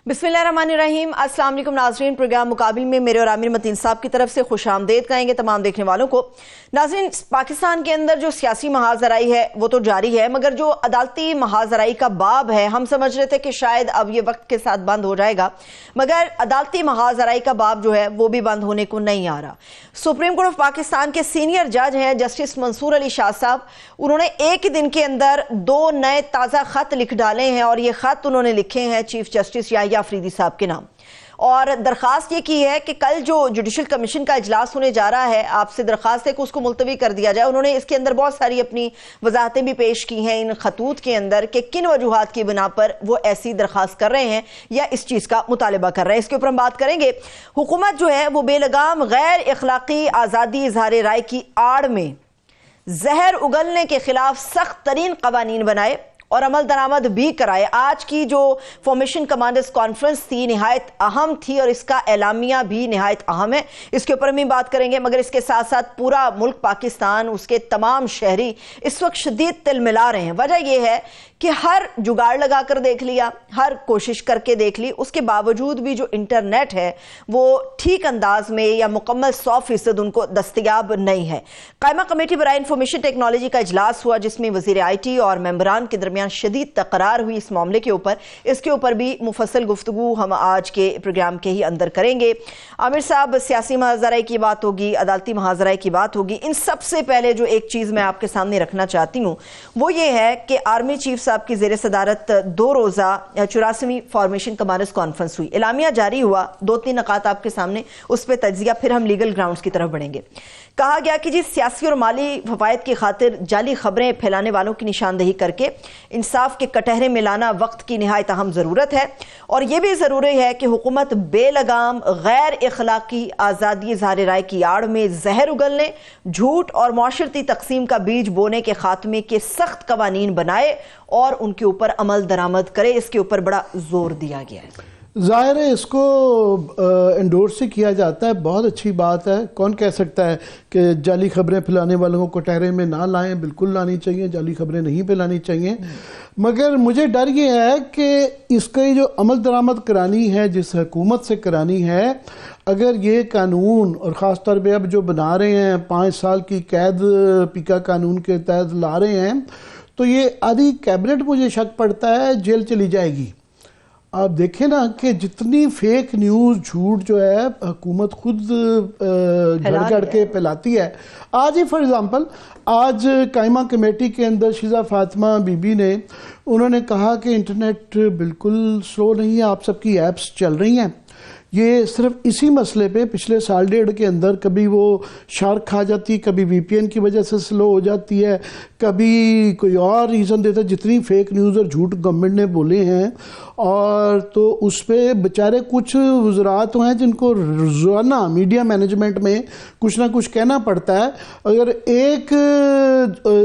बिस्मिल्लाहिर्रहमानिर्रहीम। अस्सलाम वालेकुम नाज़रीन, प्रोग्राम मुकाबिल में मेरे और आमिर मतीन साहब की तरफ से खुशामदीद कहेंगे तमाम देखने वालों को। नाज़रीन, पाकिस्तान के अंदर जो सियासी महाजराई है वो तो जारी है, मगर जो अदालती महाजराई का बाब है, हम समझ रहे थे कि शायद अब ये वक्त के साथ बंद हो जाएगा, मगर अदालती महाजराई का बाब जो है वो भी बंद होने को नहीं आ रहा। सुप्रीम कोर्ट ऑफ पाकिस्तान के सीनियर जज हैं जस्टिस मंसूर अली शाह साहब, उन्होंने एक दिन के अंदर 2 नए ताज़ा खत लिख डाले हैं और ये खत उन्होंने लिखे हैं चीफ जस्टिस याहिया अफरीदी साहब के नाम, और दरखास्त ये की है कि कल जो जुडिशल कमीशन का इजलास होने जा रहा है, आपसे दरखास्त है कि उसको मुलतवी कर दिया जाए। उन्होंने इसके अंदर बहुत सारी अपनी वजाहतें भी पेश की हैं इन खतूत के अंदर कि किन वजूहात की बिना पर वो ऐसी दरखास्त कर रहे हैं या इस चीज़ का मुतालबा कर रहे हैं। इसके ऊपर हम बात करेंगे। हुकूमत जो है वो बेलगाम गैर अखलाकी आज़ादी इजहार राय की आड़ में जहर उगलने के खिलाफ सख्त तरीन कवानीन बनाए और अमल दरामद भी कराए। आज की जो फॉर्मेशन कमांडर्स कॉन्फ्रेंस थी निहायत अहम थी और इसका एलामिया भी निहायत अहम है, इसके ऊपर हम बात करेंगे। मगर इसके साथ साथ पूरा मुल्क पाकिस्तान, उसके तमाम शहरी इस वक्त शदीद तिलमिला रहे हैं। वजह यह है कि हर जुगाड़ लगा कर देख लिया, हर कोशिश करके देख ली, उसके बावजूद भी जो इंटरनेट है वो ठीक अंदाज में या मुकम्मल 100% उनको दस्तयाब नहीं है। कायमा कमेटी बराए इंफॉर्मेशन टेक्नोलॉजी का इजलास हुआ जिसमें वजीर IT और मेंबरान के दरमियान शदीद तकरार हुई इस मामले के ऊपर। इसके ऊपर भी मुफस्सल गुफ्तगू हम आज के प्रोग्राम के ही अंदर करेंगे। आमिर साहब, सियासी महाजराई की बात होगी, अदालती महाजराई की बात होगी। इन सबसे पहले जो एक चीज़ मैं आपके सामने रखना चाहती हूँ वो ये है कि आर्मी चीफ साहब की ज़ेर सदारत 2 रोज़ा 84वीं फॉर्मेशन कमांडर्स कॉन्फ्रेंस हुई, एलामिया जारी हुआ। 2-3 नकात आपके सामने, उस पर तज्जिया, फिर हम लीगल ग्राउंड्स की तरफ बढ़ेंगे। कहा गया कि जी सियासी और माली फवायद की खातिर जाली खबरें फैलाने वालों की निशानदेही करके इंसाफ के कटहरे में लाना वक्त की निहायत अहम ज़रूरत है, और यह भी ज़रूरी है कि हुकूमत बेलगाम गैर अखलाकी आज़ादी इज़हार राय की आड़ में जहर उगलने, झूठ और माशरती तकसीम का बीज बोने के खात्मे के सख्त कवानीन बनाए और उनके ऊपर अमल दरामद करे। इसके ऊपर बड़ा जोर दिया गया है। ज़ाहिर है इसको एंडोर्स से किया जाता है, बहुत अच्छी बात है। कौन कह सकता है कि जाली खबरें फैलाने वालों को कटहरे में ना लाएं, बिल्कुल लानी चाहिए, जाली खबरें नहीं फैलानी चाहिए। मगर मुझे डर ये है कि इसकी जो अमल दरामद करानी है, जिस हुकूमत से करानी है, अगर ये कानून और ख़ास तौर पे अब जो बना रहे हैं 5 साल की कैद पीका कानून के तहत ला रहे हैं, तो ये आधी कैबिनेट मुझे शक पड़ता है जेल चली जाएगी। आप देखें ना कि जितनी फेक न्यूज़, झूठ जो है हुकूमत खुद गड़ के फैलाती है। आज ही फॉर एग्जांपल आज कायमा कमेटी के अंदर शिजा फातिमा बीबी ने उन्होंने कहा कि इंटरनेट बिल्कुल स्लो नहीं है, आप सबकी ऐप्स चल रही हैं। ये सिर्फ इसी मसले पे पिछले 1.5 के अंदर कभी वो शार्क खा जाती, कभी VPN की वजह से स्लो हो जाती है, कभी कोई और रीज़न देता है। जितनी फेक न्यूज़ और झूठ गवर्नमेंट ने बोले हैं, और तो उस पर बेचारे कुछ वज़रात तो हैं जिनको रोज़ाना मीडिया मैनेजमेंट में कुछ ना कुछ कहना पड़ता है। अगर एक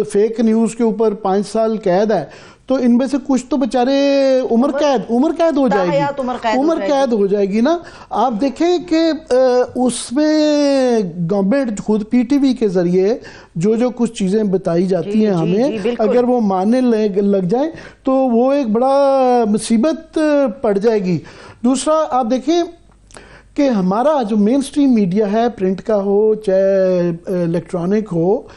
फेक न्यूज़ के ऊपर 5 साल कैद है तो इनमें से कुछ तो बेचारे उम्र कैद हो जाएगी, उम्र कैद हो जाएगी ना। आप देखें कि उसमें गवर्नमेंट खुद PTV के जरिए जो कुछ चीज़ें बताई जाती हैं हमें, अगर वो मानने लग जाए तो वो एक बड़ा मुसीबत पड़ जाएगी। दूसरा, आप देखें कि हमारा जो मेन स्ट्रीम मीडिया है, प्रिंट का हो चाहे इलेक्ट्रॉनिक हो,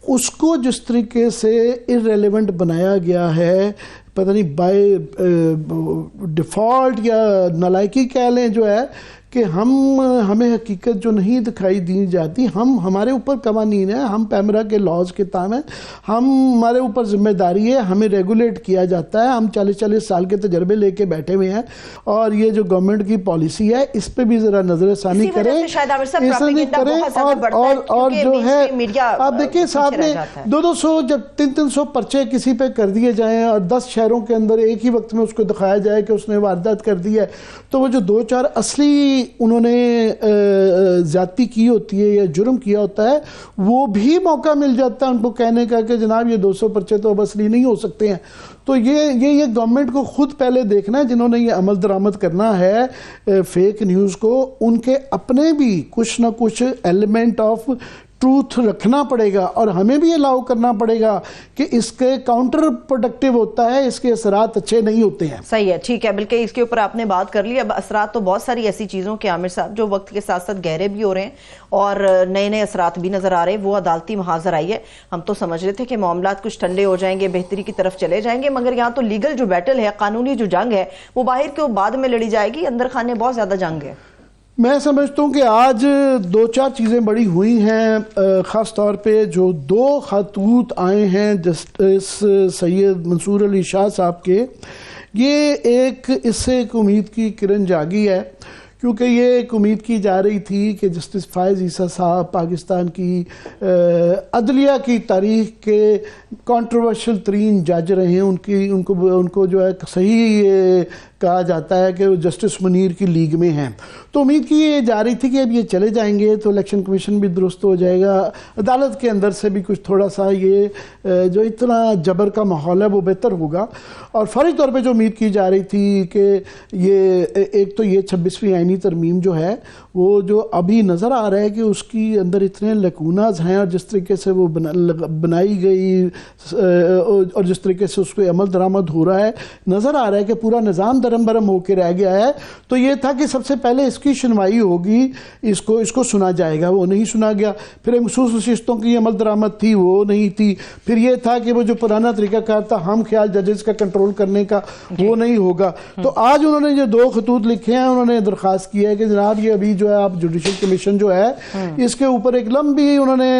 उसको जिस तरीके से इररेलेवेंट बनाया गया है, पता नहीं बाय डिफ़ॉल्ट या नालायकी कह लें, जो है कि हमें हकीकत जो नहीं दिखाई दी जाती, हमारे ऊपर कवानीन है, हम पैमरा के लॉज के ताम हैं, हमारे ऊपर जिम्मेदारी है, हमें रेगुलेट किया जाता है। हम 40-40 साल के तजर्बे लेके बैठे हुए हैं, और ये जो गवर्नमेंट की पॉलिसी है इस पे भी ज़रा नज़रसानी करें, ऐसा करें। और जो है आप देखिए साथ में 200 जब 300 पर्चे किसी पे कर दिए जाएँ और 10 शहरों के अंदर एक ही वक्त में उसको दिखाया जाए कि उसने वारदात कर दी है, तो वो जो 2-4 असली उन्होंने ज्यादती की होती है या जुर्म किया होता है, वो भी मौका मिल जाता है उनको कहने का कि जनाब ये 200 पर्चे तो अब असली नहीं हो सकते हैं। तो ये गवर्नमेंट को खुद पहले देखना है, जिन्होंने ये अमल दरामद करना है फेक न्यूज़ को, उनके अपने भी कुछ ना कुछ एलिमेंट ऑफ ट्रूथ रखना पड़ेगा और हमें भी अलाउ करना पड़ेगा कि इसके काउंटर प्रोडक्टिव होता है, इसके असरात अच्छे नहीं होते हैं। सही है, ठीक है, बिल्कुल इसके ऊपर आपने बात कर ली। अब असरात तो बहुत सारी ऐसी चीज़ों के आमिर साहब जो वक्त के साथ साथ गहरे भी हो रहे हैं और नए नए असरात भी नज़र आ रहे हैं। वो अदालती महाजर आई है, हम तो समझ रहे थे कि मामलात कुछ ठंडे हो जाएंगे, बेहतरी की तरफ चले जाएंगे, मगर यहाँ तो लीगल जो बैटल है, कानूनी जो जंग है, वो बाहर के बाद में लड़ी जाएगी, अंदर खाने बहुत ज़्यादा जंग है। मैं समझता हूँ कि आज 2-4 चीज़ें बड़ी हुई हैं, ख़ास तौर पे जो 2 खतूत आए हैं जस्टिस सैयद मंसूर अली शाह साहब के, ये एक इससे एक उम्मीद की किरण जागी है, क्योंकि ये एक उम्मीद की जा रही थी कि जस्टिस फायज़ ईसा साहब पाकिस्तान की अदलिया की तारीख के कंट्रोवर्शियल तरीन जज रहे हैं। उनको जो है सही कहा जाता है कि वो जस्टिस मुनीर की लीग में हैं। तो उम्मीद की ये जा रही थी कि अब ये चले जाएंगे तो इलेक्शन कमीशन भी दुरुस्त हो जाएगा, अदालत के अंदर से भी कुछ थोड़ा सा ये जो इतना जबर का माहौल है वो बेहतर होगा। और फौरी तौर पे जो उम्मीद की जा रही थी कि ये एक तो ये 26वीं आईनी तरमीम जो है वो जो अभी नज़र आ रहा है कि उसकी अंदर इतने लकूनाज हैं और जिस तरीके से वो बनाई गई और जिस तरीके से उस पर अमल दरामद हो रहा है, नज़र आ रहा है कि पूरा निज़ाम दरम बरम होकर रह गया है। तो ये था कि सबसे पहले इसकी सुनवाई होगी, इसको सुना जाएगा, वो नहीं सुना गया। फिर मखसूस नशिस्तों की अमल दरामद थी, वो नहीं थी। फिर ये था कि वो जो पुराना तरीक़ाकार था हम ख्याल जजेस का कंट्रोल करने का, वो नहीं होगा। तो आज उन्होंने जो 2 खतूत लिखे हैं, उन्होंने दरख्वास्त की है कि जनाब ये अभी जो है आप जुडिशल कमीशन जो है इसके ऊपर एक लंबी उन्होंने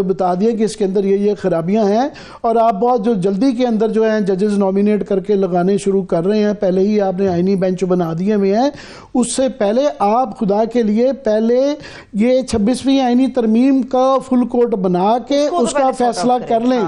बता दिया कि इसके अंदर ये खराबियां हैं और आप बहुत जो जल्दी के अंदर जो है जजेस नॉमिनेट करके लगाने शुरू कर रहे हैं। पहले ही आपने आईनी बेंच बना दिए हुए हैं, उससे पहले आप खुदा के लिए पहले ये 26वीं आईनी तरमीम का फुल कोर्ट बना के उसका फैसला कर लें,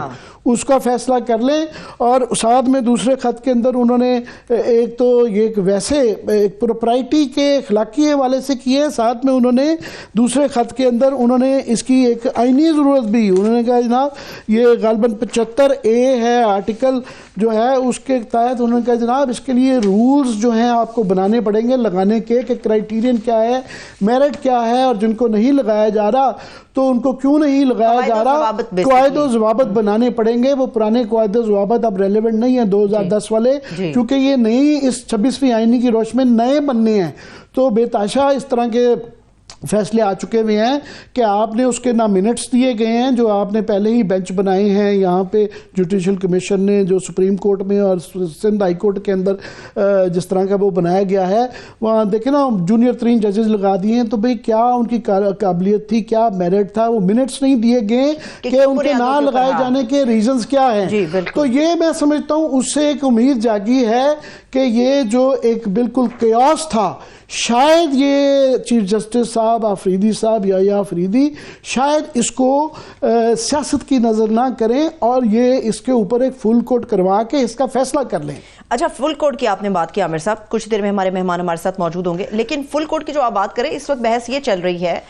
उसका फैसला कर लें। और साथ में दूसरे खत के अंदर उन्होंने एक तो ये वैसे एक प्रोप्राइटी के अखलाकी हवाले से किए है, साथ में उन्होंने दूसरे खत के अंदर उन्होंने इसकी एक आईनी ज़रूरत भी, उन्होंने कहा जनाब ये गालबन 75A है आर्टिकल जो है, उसके तहत उन्होंने कहा जनाब इसके लिए रूल्स जो हैं आपको बनाने पड़ेंगे लगाने के, कि क्राइटेरियन क्या है, मेरिट क्या है, और जिनको नहीं लगाया जा रहा तो उनको क्यों नहीं लगाया जा रहा, क़वायद व ज़वाबित बनाने पड़ेंगे। वो पुराने क़वायद व ज़वाबित अब रेलेवेंट नहीं है 2010 वाले, क्योंकि ये नई इस 26वीं आईनी की रोशनी में नए बनने हैं। तो बेताशा इस तरह के फैसले आ चुके हुए हैं कि आपने उसके ना मिनट्स दिए गए हैं जो आपने पहले ही बेंच बनाए हैं यहाँ पे जुडिशल कमीशन ने, जो सुप्रीम कोर्ट में और सिंध हाई कोर्ट के अंदर जिस तरह का वो बनाया गया है, वहाँ देखे ना जूनियर 3 जजेस लगा दिए हैं। तो भाई क्या उनकी काबिलियत थी, क्या मेरिट था, वो मिनट्स नहीं दिए गए कि उनके ना लगाए जाने के रीजंस क्या हैं। तो ये मैं समझता हूँ उससे एक उम्मीद जागी है कि ये जो एक बिल्कुल कयास था, शायद ये चीफ जस्टिस साहब आफरीदी साहब या आफरीदी शायद इसको सियासत की नज़र ना करें और ये इसके ऊपर एक फुल कोर्ट करवा के इसका फैसला कर लें। अच्छा, फुल कोर्ट की आपने बात की आमिर साहब, कुछ देर में हमारे मेहमान हमारे साथ मौजूद होंगे, लेकिन फुल कोर्ट की जो आप बात करें, इस वक्त बहस ये चल रही है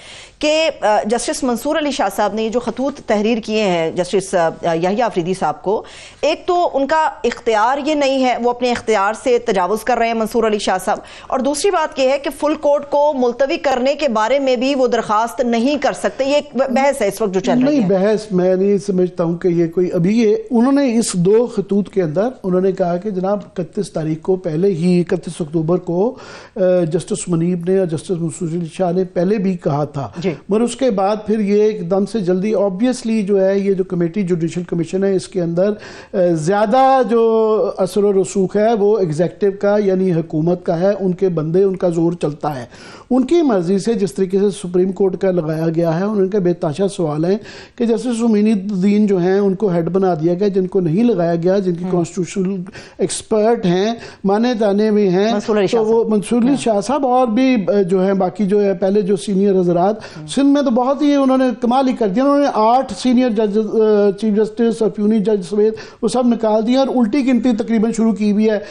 कि जस्टिस मंसूर अली शाह साहब ने ये जो खतूत तहरीर किए हैं जस्टिस याहिया अफरीदी साहब को, एक तो उनका इख्तियार ये नहीं है, वो अपने इख्तियार से तजावुज़ कर रहे हैं मंसूर अली शाह साहब, और दूसरी बात यह है कि फुल कोर्ट को मुलतवी करने के बारे में भी वो दरखास्त नहीं कर सकते। ये बहस है इस वक्त जो चल रही है। नहीं, बहस मैं नहीं समझता हूँ कि ये कोई अभी ये उन्होंने इस 2 खतूत के अंदर उन्होंने कहा कि जनाब 31 तारीख को पहले ही 31 अक्टूबर को जस्टिस मुनीब ने और जस्टिस मंसूर अली शाह ने पहले भी कहा था, मगर उसके बाद फिर ये एकदम से जल्दी ऑब्वियसली जो है ये जो कमेटी जुडिशल कमीशन है इसके अंदर ज़्यादा जो असर और रसूख है वो एग्जेक्टिव का यानी हुकूमत का है, उनके बंदे उनका जोर चलता है, उनकी मर्जी से जिस तरीके से सुप्रीम कोर्ट का लगाया गया है। उनका बेताशा सवाल है कि जस्टिस उमीनुद्दीन जो हैं उनको हेड बना दिया गया, जिनको नहीं लगाया गया, जिनकी कॉन्स्टिट्यूशनल एक्सपर्ट हैं, माने ताने में हैं, तो वो मंसूर अली शाह साहब और भी जो है बाकी जो है पहले जो सीनियर हजरात सिंध में तो बहुत ही उन्होंने कमाल ही कर दिया। उन्होंने 8 सीनियर जज चीफ जस्टिस और यूनिट जज समेत वो सब निकाल दिया और उल्टी गिनती तकरीबन शुरू की हुई है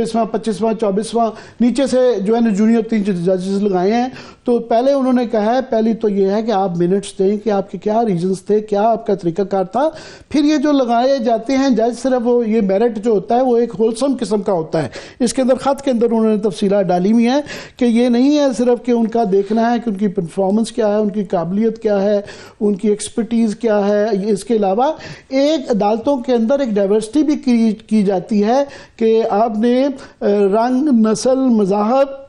23वां 25वां 24वां नीचे से जो है ना जूनियर 3 जजेस लगाए हैं। तो पहले उन्होंने कहा है, पहली तो ये है कि आप मिनट्स दें कि आपके क्या रीजंस थे, क्या आपका तरीकाकार था। फिर ये जो लगाए जाते हैं जज, सिर्फ वो ये मेरिट जो होता है वो एक होलसम किस्म का होता है। इसके अंदर खत के अंदर उन्होंने तफसीलात डाली हुई हैं कि ये नहीं है सिर्फ कि उनका देखना है कि उनकी परफॉर्मेंस क्या है, उनकी काबिलियत क्या है, उनकी एक्सपर्टीज़ क्या है। इसके अलावा एक अदालतों के अंदर एक डाइवर्सिटी भी की जाती है कि आपने रंग, नस्ल, मज़हब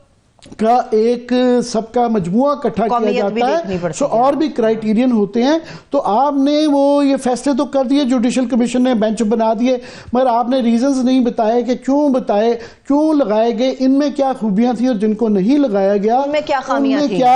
का एक सबका मजमुआ इकट्ठा किया जाता है। सो और भी क्राइटेरियन होते हैं। तो आपने वो ये फैसले तो कर दिए, जुडिशल कमीशन ने बेंच बना दिए, मगर आपने रीजंस नहीं बताए कि क्यों लगाए गए, इनमें क्या खूबियां थी और जिनको नहीं लगाया गया उनमें क्या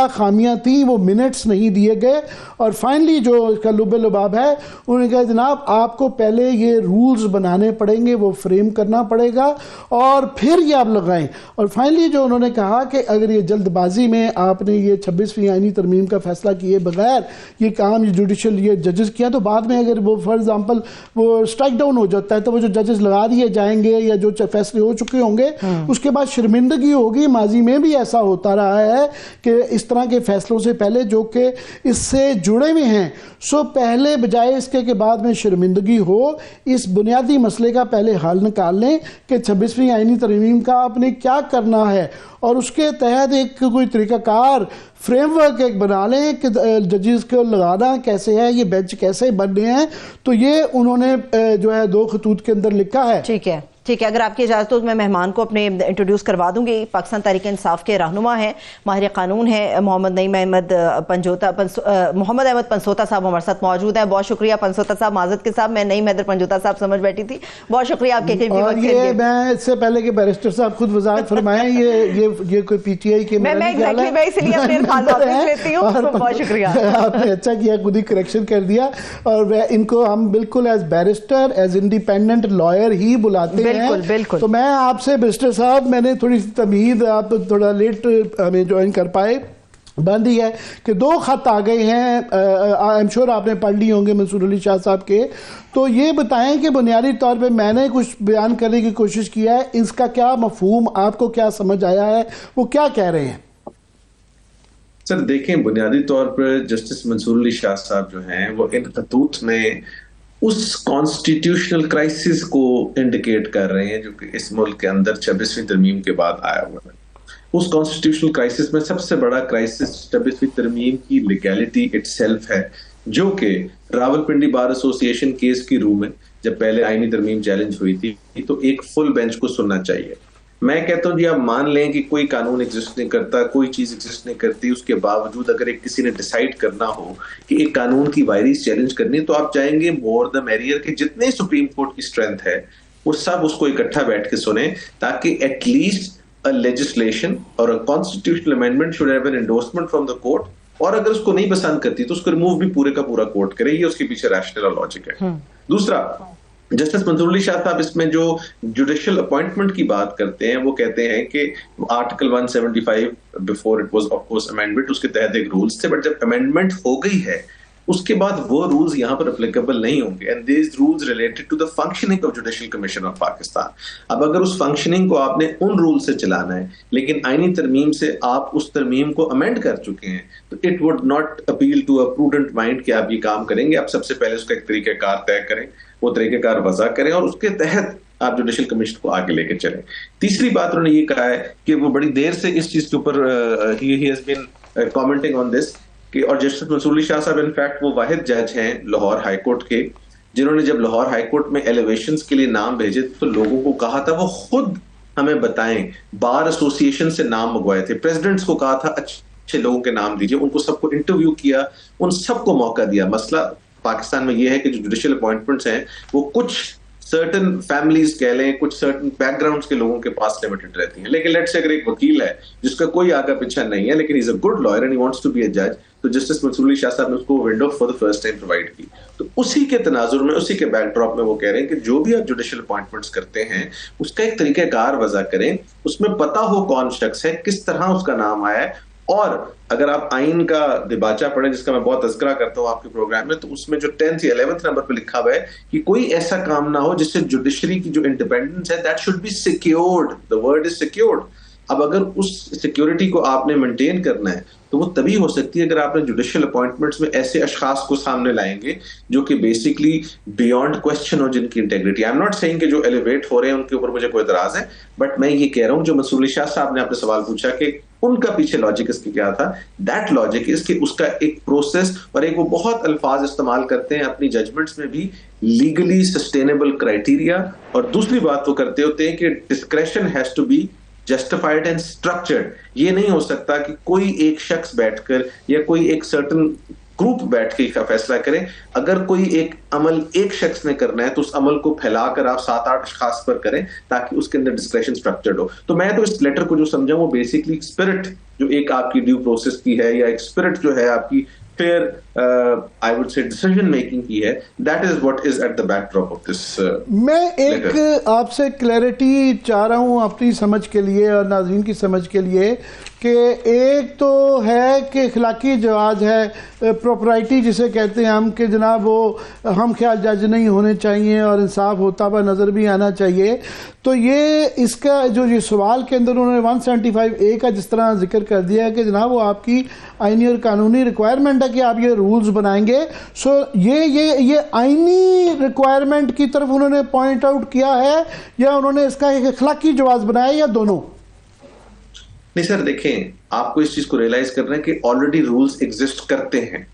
खामियां थी, वो मिनट्स नहीं दिए गए। और फाइनली जो इसका लुबे लुबाब है, उन्होंने कहा जनाब आपको पहले ये रूल्स बनाने पड़ेंगे, वो फ्रेम करना पड़ेगा और फिर ये आप लगाएं। और फाइनली जो उन्होंने कहा कि अगर ये जल्दबाजी में आपने ये 26वीं आईनी तरमीम का फैसला किए बगैर ये काम ये जुडिशल ये जजेस किया, तो बाद में अगर वो फॉर एग्जांपल वो स्ट्राइक डाउन हो जाता है तो वो जो जजेस लगा दिए जाएंगे या जो फैसले हो चुके होंगे उसके बाद शर्मिंदगी होगी। माजी में भी ऐसा होता रहा है कि इस तरह के फैसलों से पहले जो कि इससे जुड़े हुए हैं, सो पहले बजाय इसके के बाद में शर्मिंदगी हो, इस बुनियादी मसले का पहले हल निकाल लें कि 26वीं आईनी तरमीम का आपने क्या करना है और उसके तहत एक कोई तरीकाकार फ्रेमवर्क एक बना लें कि जजेस को लगाना कैसे है, ये बेंच कैसे बनने हैं। तो ये उन्होंने जो है 2 खतूत के अंदर लिखा है। ठीक है, अगर आपकी इजाज़त हो तो मैं मेहमान को अपने इंट्रोड्यूस करवा दूंगी। पाकिस्तान तहरीक इंसाफ के रहनुमा हैं, माहिर कानून है मोहम्मद अहमद पंसोता साहब हमारे साथ मौजूद हैं। बहुत शुक्रिया पंसोता साहब। माजरत के साहब, मैं नईम हैदर पंजोता साहब समझ बैठी थी। बहुत शुक्रिया आपके मैं इससे पहले कि बैरिस्टर साहब खुद वजाहत फरमाएं, ये कोई पीटीआई के मैं इसलिए अपने लेती हूं। बहुत शुक्रिया, आपने अच्छा किया, खुद ही करेक्शन कर दिया। और इनको हम बिल्कुल as barrister, as independent lawyer ही बुलाते हैं। बिल्कुल। तो मैं आपसे बैरिस्टर साहब, मैंने थोड़ी सी तमीद, आप थोड़ा लेट हमें ज्वाइन कर पाए, बंद ही है कि 2 खत आ गए हैं। आई एम श्योर आपने पढ़ लिए होंगे मंसूर अली शाह साहब के। तो ये बताएं कि बुनियादी तौर पे मैंने कुछ बयान करने की कोशिश किया है, इसका क्या मफहूम, आपको क्या समझ आया है, वो क्या कह रहे हैं? सर देखें, बुनियादी तौर पर जस्टिस मंसूर अली शाह साहब जो हैं वो इन खतूत में उस कॉन्स्टिट्यूशनल क्राइसिस को इंडिकेट कर रहे हैं जो कि इस मुल्क के अंदर 26वीं तरमीम के बाद आया हुआ है। उस कॉन्स्टिट्यूशनल क्राइसिस में सबसे बड़ा क्राइसिस 26वीं तरमीम की लीगैलिटी इटसेल्फ है, जो कि रावलपिंडी बार एसोसिएशन केस की रूह में जब पहले आईनी तरमीम चैलेंज हुई थी तो एक फुल बेंच को सुनना चाहिए। मैं कहता हूं जी, आप मान लें कि कोई कानून एग्जिस्ट नहीं करता, कोई चीज एग्जिस्ट नहीं करती, उसके बावजूद अगर एक किसी ने डिसाइड करना हो कि एक कानून की वायरीज चैलेंज करनी है तो आप चाहेंगे मोर द मैरियर के जितने सुप्रीम कोर्ट की स्ट्रेंथ है वो सब उसको इकट्ठा बैठ के सुने, ताकि एटलीस्ट अ लेजिस्लेशन और a constitutional amendment should have an endorsement from the court, और अगर उसको नहीं पसंद करती तो उसको रिमूव भी पूरे का पूरा कोर्ट करे। ये उसके पीछे रैशनल लॉजिक है। दूसरा, जस्टिस मंसूर अली शाह साहब इसमें जो जुडिशियल अपॉइंटमेंट की बात करते हैं वो कहते हैं कि article 175 before it was of course amendment, उसके तहत एक रूल्स थे, बट जब अमेंडमेंट हो गई है उसके बाद वो रूल्स यहाँ पर एप्लीकेबल नहीं होंगे, and these rules related to the functioning of judicial commission of Pakistan. अब अगर उस फंक्शनिंग को आपने उन रूल से चलाना है लेकिन आईनी तरमीम से आप उस तरमीम को अमेंड कर चुके हैं तो it would not appeal to a prudent mind कि आप ये काम करेंगे। आप सबसे पहले उसका एक तरीकाकार तय करें, वो तरीकाकार वज़ा करें और उसके तहत आप जुडिशियल कमीशन को आगे लेके चलें। तीसरी बात उन्होंने ये कहा है कि वो बड़ी देर से इस चीज के ऊपर ही has been commenting on this कि, और जस्टिस मंसूर अली शाह साहब इनफैक्ट वो वाहिद जज हैं लाहौर हाई कोर्ट के जिन्होंने जब लाहौर हाई कोर्ट में एलिवेशंस के लिए नाम भेजे तो लोगों को कहा था वो खुद हमें बताएं, बार एसोसिएशन से नाम मंगवाए थे, प्रेसिडेंट्स को कहा था अच्छे लोगों के नाम दीजिए, उनको सबको इंटरव्यू किया, उन सबको मौका दिया। मसला पाकिस्तान में यह है कि जो जुडिशियल अपॉइंटमेंट्स हैं वो कुछ सर्टन फैमिलीज कह लें, कुछ सर्टन बैकग्राउंड्स के लोगों के पास लिमिटेड रहती हैं। लेकिन लेट्स से अगर एक वकील है जिसका कोई आगा पीछा नहीं है लेकिन is a good lawyer and he wants to be a जज, तो जस्टिस मंसूर अली शाह साहब ने उसको window for the first time provide की। तो उसी के तनाजुर में, उसी के बैकड्रॉप में वो कह रहे हैं कि जो भी आप जुडिशियल अपॉइंटमेंट्स करते हैं उसका एक तरीकाकार वजह करें, उसमें पता हो कौन शख्स है, किस तरह उसका नाम आया है, और अगर आप आइन का दिबाचा पढ़ें, जिसका मैं बहुत तज़किरा करता हूं आपके प्रोग्राम में, तो उसमें जो 10th या 11th नंबर पे लिखा हुआ है कि कोई ऐसा काम ना हो जिससे जुडिशरी की जो इंडिपेंडेंस है that should be secured, the word is secured. अब अगर उस सिक्योरिटी को आपने मेंटेन करना है तो वो तभी हो सकती है अगर आपने जुडिशियल अपॉइंटमेंट्स में ऐसे अशखास को सामने लाएंगे जो कि बेसिकली बियॉन्ड क्वेश्चन हो, जिनकी integrity, I am not saying कि जो एलिवेट हो रहे हैं उनके ऊपर मुझे कोई इतराज है, बट मैं ये कह रहा हूं जो मंसूर अली शाह साहब ने आपने सवाल पूछा कि उनका पीछे लॉजिक इसके क्या था, दैट लॉजिक इज कि उसका एक प्रोसेस और एक वो बहुत अल्फाज इस्तेमाल करते हैं अपनी जजमेंट्स में भी, लीगली सस्टेनेबल क्राइटेरिया, और दूसरी बात वो करते होते हैं कि discretion has to be justified and structured. ये नहीं हो सकता कि कोई एक शख्स बैठकर या कोई एक सर्टन ग्रुप बैठ के का फैसला करे। अगर कोई एक अमल एक शख्स ने करना है तो उस अमल को फैलाकर आप 7-8 खास पर करें ताकि उसके अंदर डिस्क्रेशन स्ट्रक्चर्ड हो। तो मैं तो इस लेटर को जो समझा वो बेसिकली स्पिरिट जो एक आपकी ड्यू प्रोसेस की है या एक स्पिरिट जो है आपकी fair I would say decision making की है, that is what is at the backdrop of this. मैं एक आपसे क्लैरिटी चाह रहा हूं अपनी समझ के लिए और नाज़रीन की समझ के लिए कि एक तो है कि अखलाकी जवाज है, प्रॉपर्टी जिसे कहते हैं हम, कि जनाब वो हम ख्याल जज नहीं होने चाहिए और इंसाफ होता हुआ नज़र भी आना चाहिए। तो ये इसका जो ये सवाल के अंदर उन्होंने 175A का जिस तरह जिक्र कर दिया है कि जनाब वो आपकी आइनी और कानूनी रिक्वायरमेंट है कि आप ये रूल्स बनाएंगे। सो ये आइनी रिक्वायरमेंट की तरफ उन्होंने पॉइंट आउट किया है या उन्होंने इसका एक अखलाकी जवाज बनाया या दोनों? नहीं सर, देखें आपको इस चीज को रियलाइज करना है कि ऑलरेडी रूल्स एग्जिस्ट करते हैं।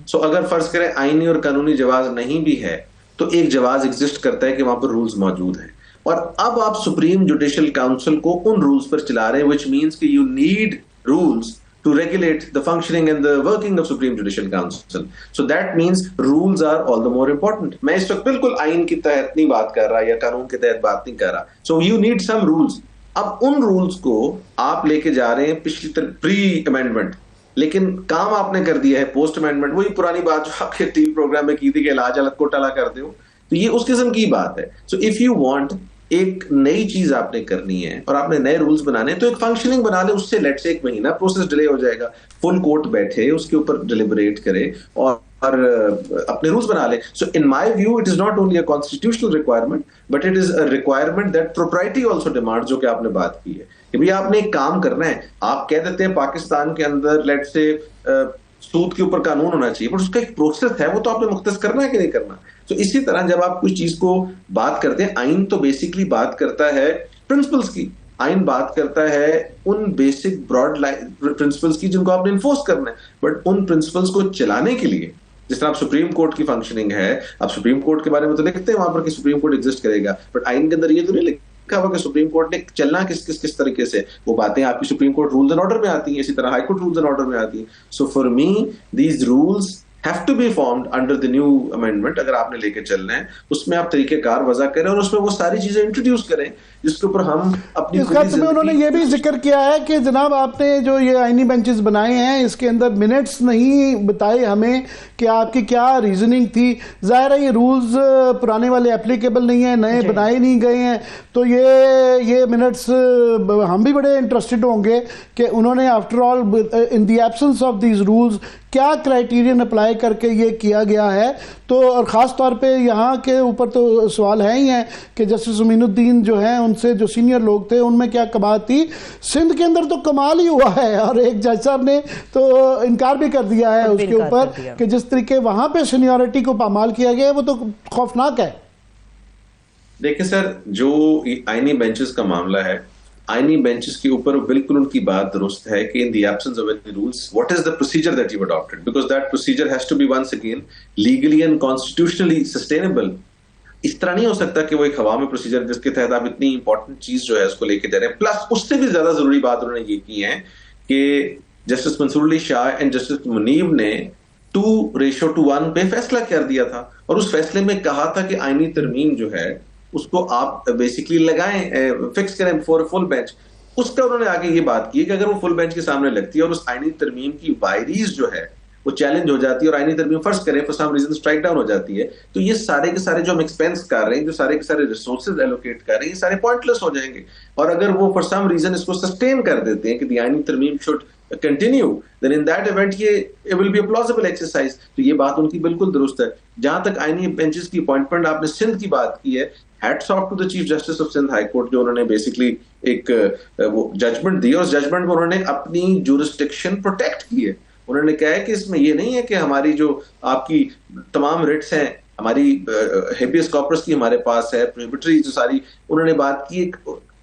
सो अगर फर्ज करें आईनी और कानूनी जवाज नहीं भी है तो एक जवाज एग्जिस्ट करता है कि वहां पर रूल्स मौजूद हैं, और अब आप सुप्रीम जुडिशियल काउंसिल को उन रूल्स पर चला रहे हैं, व्हिच मींस कि you need rules to regulate the functioning and the working of Supreme Judicial Council. So that means rules are all the more important. मैं इस वक्त बिल्कुल आइन के तहत नहीं बात कर रहा या कानून के तहत बात नहीं कर रहा। So you need some rules. अब उन रूल्स को आप लेके जा रहे हैं पिछली प्री अमेंडमेंट, लेकिन काम आपने कर दिया है पोस्ट अमेंडमेंट। वही पुरानी बात जो आपके टीवी प्रोग्राम में की थी कि इलाज अलग को टला कर दो, तो ये उस किस्म की बात है। सो इफ यू वांट एक नई चीज आपने करनी है और आपने नए रूल्स बनाने, तो एक फंक्शनिंग बना ले, उससे लेट से 1 महीना प्रोसेस डिले हो जाएगा। फुल कोर्ट बैठे उसके ऊपर डिलिबरेट करे और अपने रूल्स बना ले। So in my view it is not only a constitutional requirement but it is a requirement that propriety also demand, जो कि आपने बात की है कि भाई आपने एक काम करना है। आप कह देते हैं पाकिस्तान के अंदर लेट से सूद के ऊपर कानून होना चाहिए, पर उसका एक प्रोसेस है, वो तो आपने मुख्तस करना है कि नहीं करना। तो इसी तरह जब आप कुछ चीज को बात करते हैं, आइन तो बेसिकली बात करता है प्रिंसिपल्स की, आइन बात करता है उन बेसिक ब्रॉड लाइन प्रिंसिपल्स की जिनको आपने इन्फोर्स करना है, बट उन प्रिंसिपल्स को चलाने के लिए जिस तरह आप सुप्रीम कोर्ट की फंक्शनिंग है, आप सुप्रीम कोर्ट के बारे में तो लिखते हैं वहां पर कि सुप्रीम कोर्ट एग्जिस्ट करेगा, बट आइन के अंदर ये तो नहीं लिखा हुआ कि सुप्रीम कोर्ट ने चलना किस तरीके से। वो बातें आपकी supreme court rules and order में आती हैं, इसी तरह high court rules and order में आती हैं। So for me these rules have to be formed under the new amendment। अगर आपने लेके चलना है उसमें आप तरीकेकार वजह करें और उसमें वो सारी चीजें इंट्रोड्यूस करें जिसके ऊपर हम अपनी इस खत में उन्होंने ये भी जिक्र किया है कि जनाब आपने जो ये आईनी बेंचेस बनाए हैं इसके अंदर मिनट्स नहीं बताए हमें कि आपकी क्या रीजनिंग थी। जाहिर है ये रूल्स पुराने वाले एप्लीकेबल नहीं है, नए बनाए नहीं गए हैं, तो ये मिनट्स हम भी बड़े इंटरेस्टेड होंगे कि उन्होंने after all in the absence of these rules क्या क्राइटेरियन अप्लाई करके ये किया गया है। तो और ख़ास तौर पे यहाँ के ऊपर तो सवाल है ही है कि जस्टिस अमीनुद्दीन जो हैं उनसे जो सीनियर लोग थे उनमें क्या कबात थी। सिंध के अंदर तो कमाल ही हुआ है और एक जज साहब ने तो इनकार भी कर दिया है उसके ऊपर कि जिस तरीके वहाँ पे सीनियरिटी को पामाल किया गया है वो तो खौफनाक है। देखिए सर, जो आईनी बेंचेस का मामला है, आईनी बेंचेस के ऊपर बिल्कुल उनकी बात दुरुस्त है कि in the absence of any rules what is the procedure that you adopted, because that procedure has to be once again legally and constitutionally sustainable. इस तरह नहीं हो सकता कि वो एक हवा में प्रोसीजर जिसके तहत आप इतनी इंपॉर्टेंट चीज जो है उसको लेके जा रहे हैं। प्लस उससे भी ज्यादा जरूरी बात उन्होंने ये की है कि justice Mansoor Ali Shah and justice Muneeb ने 2:1 पे फैसला कर दिया था और उस फैसले में कहा था कि आईनी तरमीम जो है उसको आप बेसिकली लगाएं, फिक्स करें फॉर फुल बेंच। उसका उन्होंने आगे ये बात की कि अगर वो फुल बेंच के सामने लगती है और उस आईनी तरमीम की वायरीज जो है वो चैलेंज हो जाती है और आईनी तरमीम फर्ज करें for some reason strike down हो जाती है, तो ये सारे के सारे जो हम एक्सपेंस कर रहे हैं, जो सारे के सारे रिसोर्सेज एलोकेट कर रहे हैं, ये सारे पॉइंटलेस हो जाएंगे। और अगर वो फॉर सम रीजन इसको सस्टेन कर देते हैं कि द आईनी तरमीम should continue, then in that event it will be a plausible exercise. तो ये बात उनकी बिल्कुल दुरुस्त है। जहां तक आईनी बेंचेस की अपॉइंटमेंट आपने सिंध की बात की है, hats off to the chief justice of Sindh high court, जो उन्होंने बेसिकली एक वो जजमेंट दी और उस जजमेंट में उन्होंने अपनी जुरिस्डिक्शन प्रोटेक्ट की है। उन्होंने कहा है कि इसमें ये नहीं है कि हमारी जो आपकी तमाम रिट्स हैं, हमारी हेबियस कॉर्पस की हमारे पास है, प्रोहिबिटरी जो सारी उन्होंने बात की, एक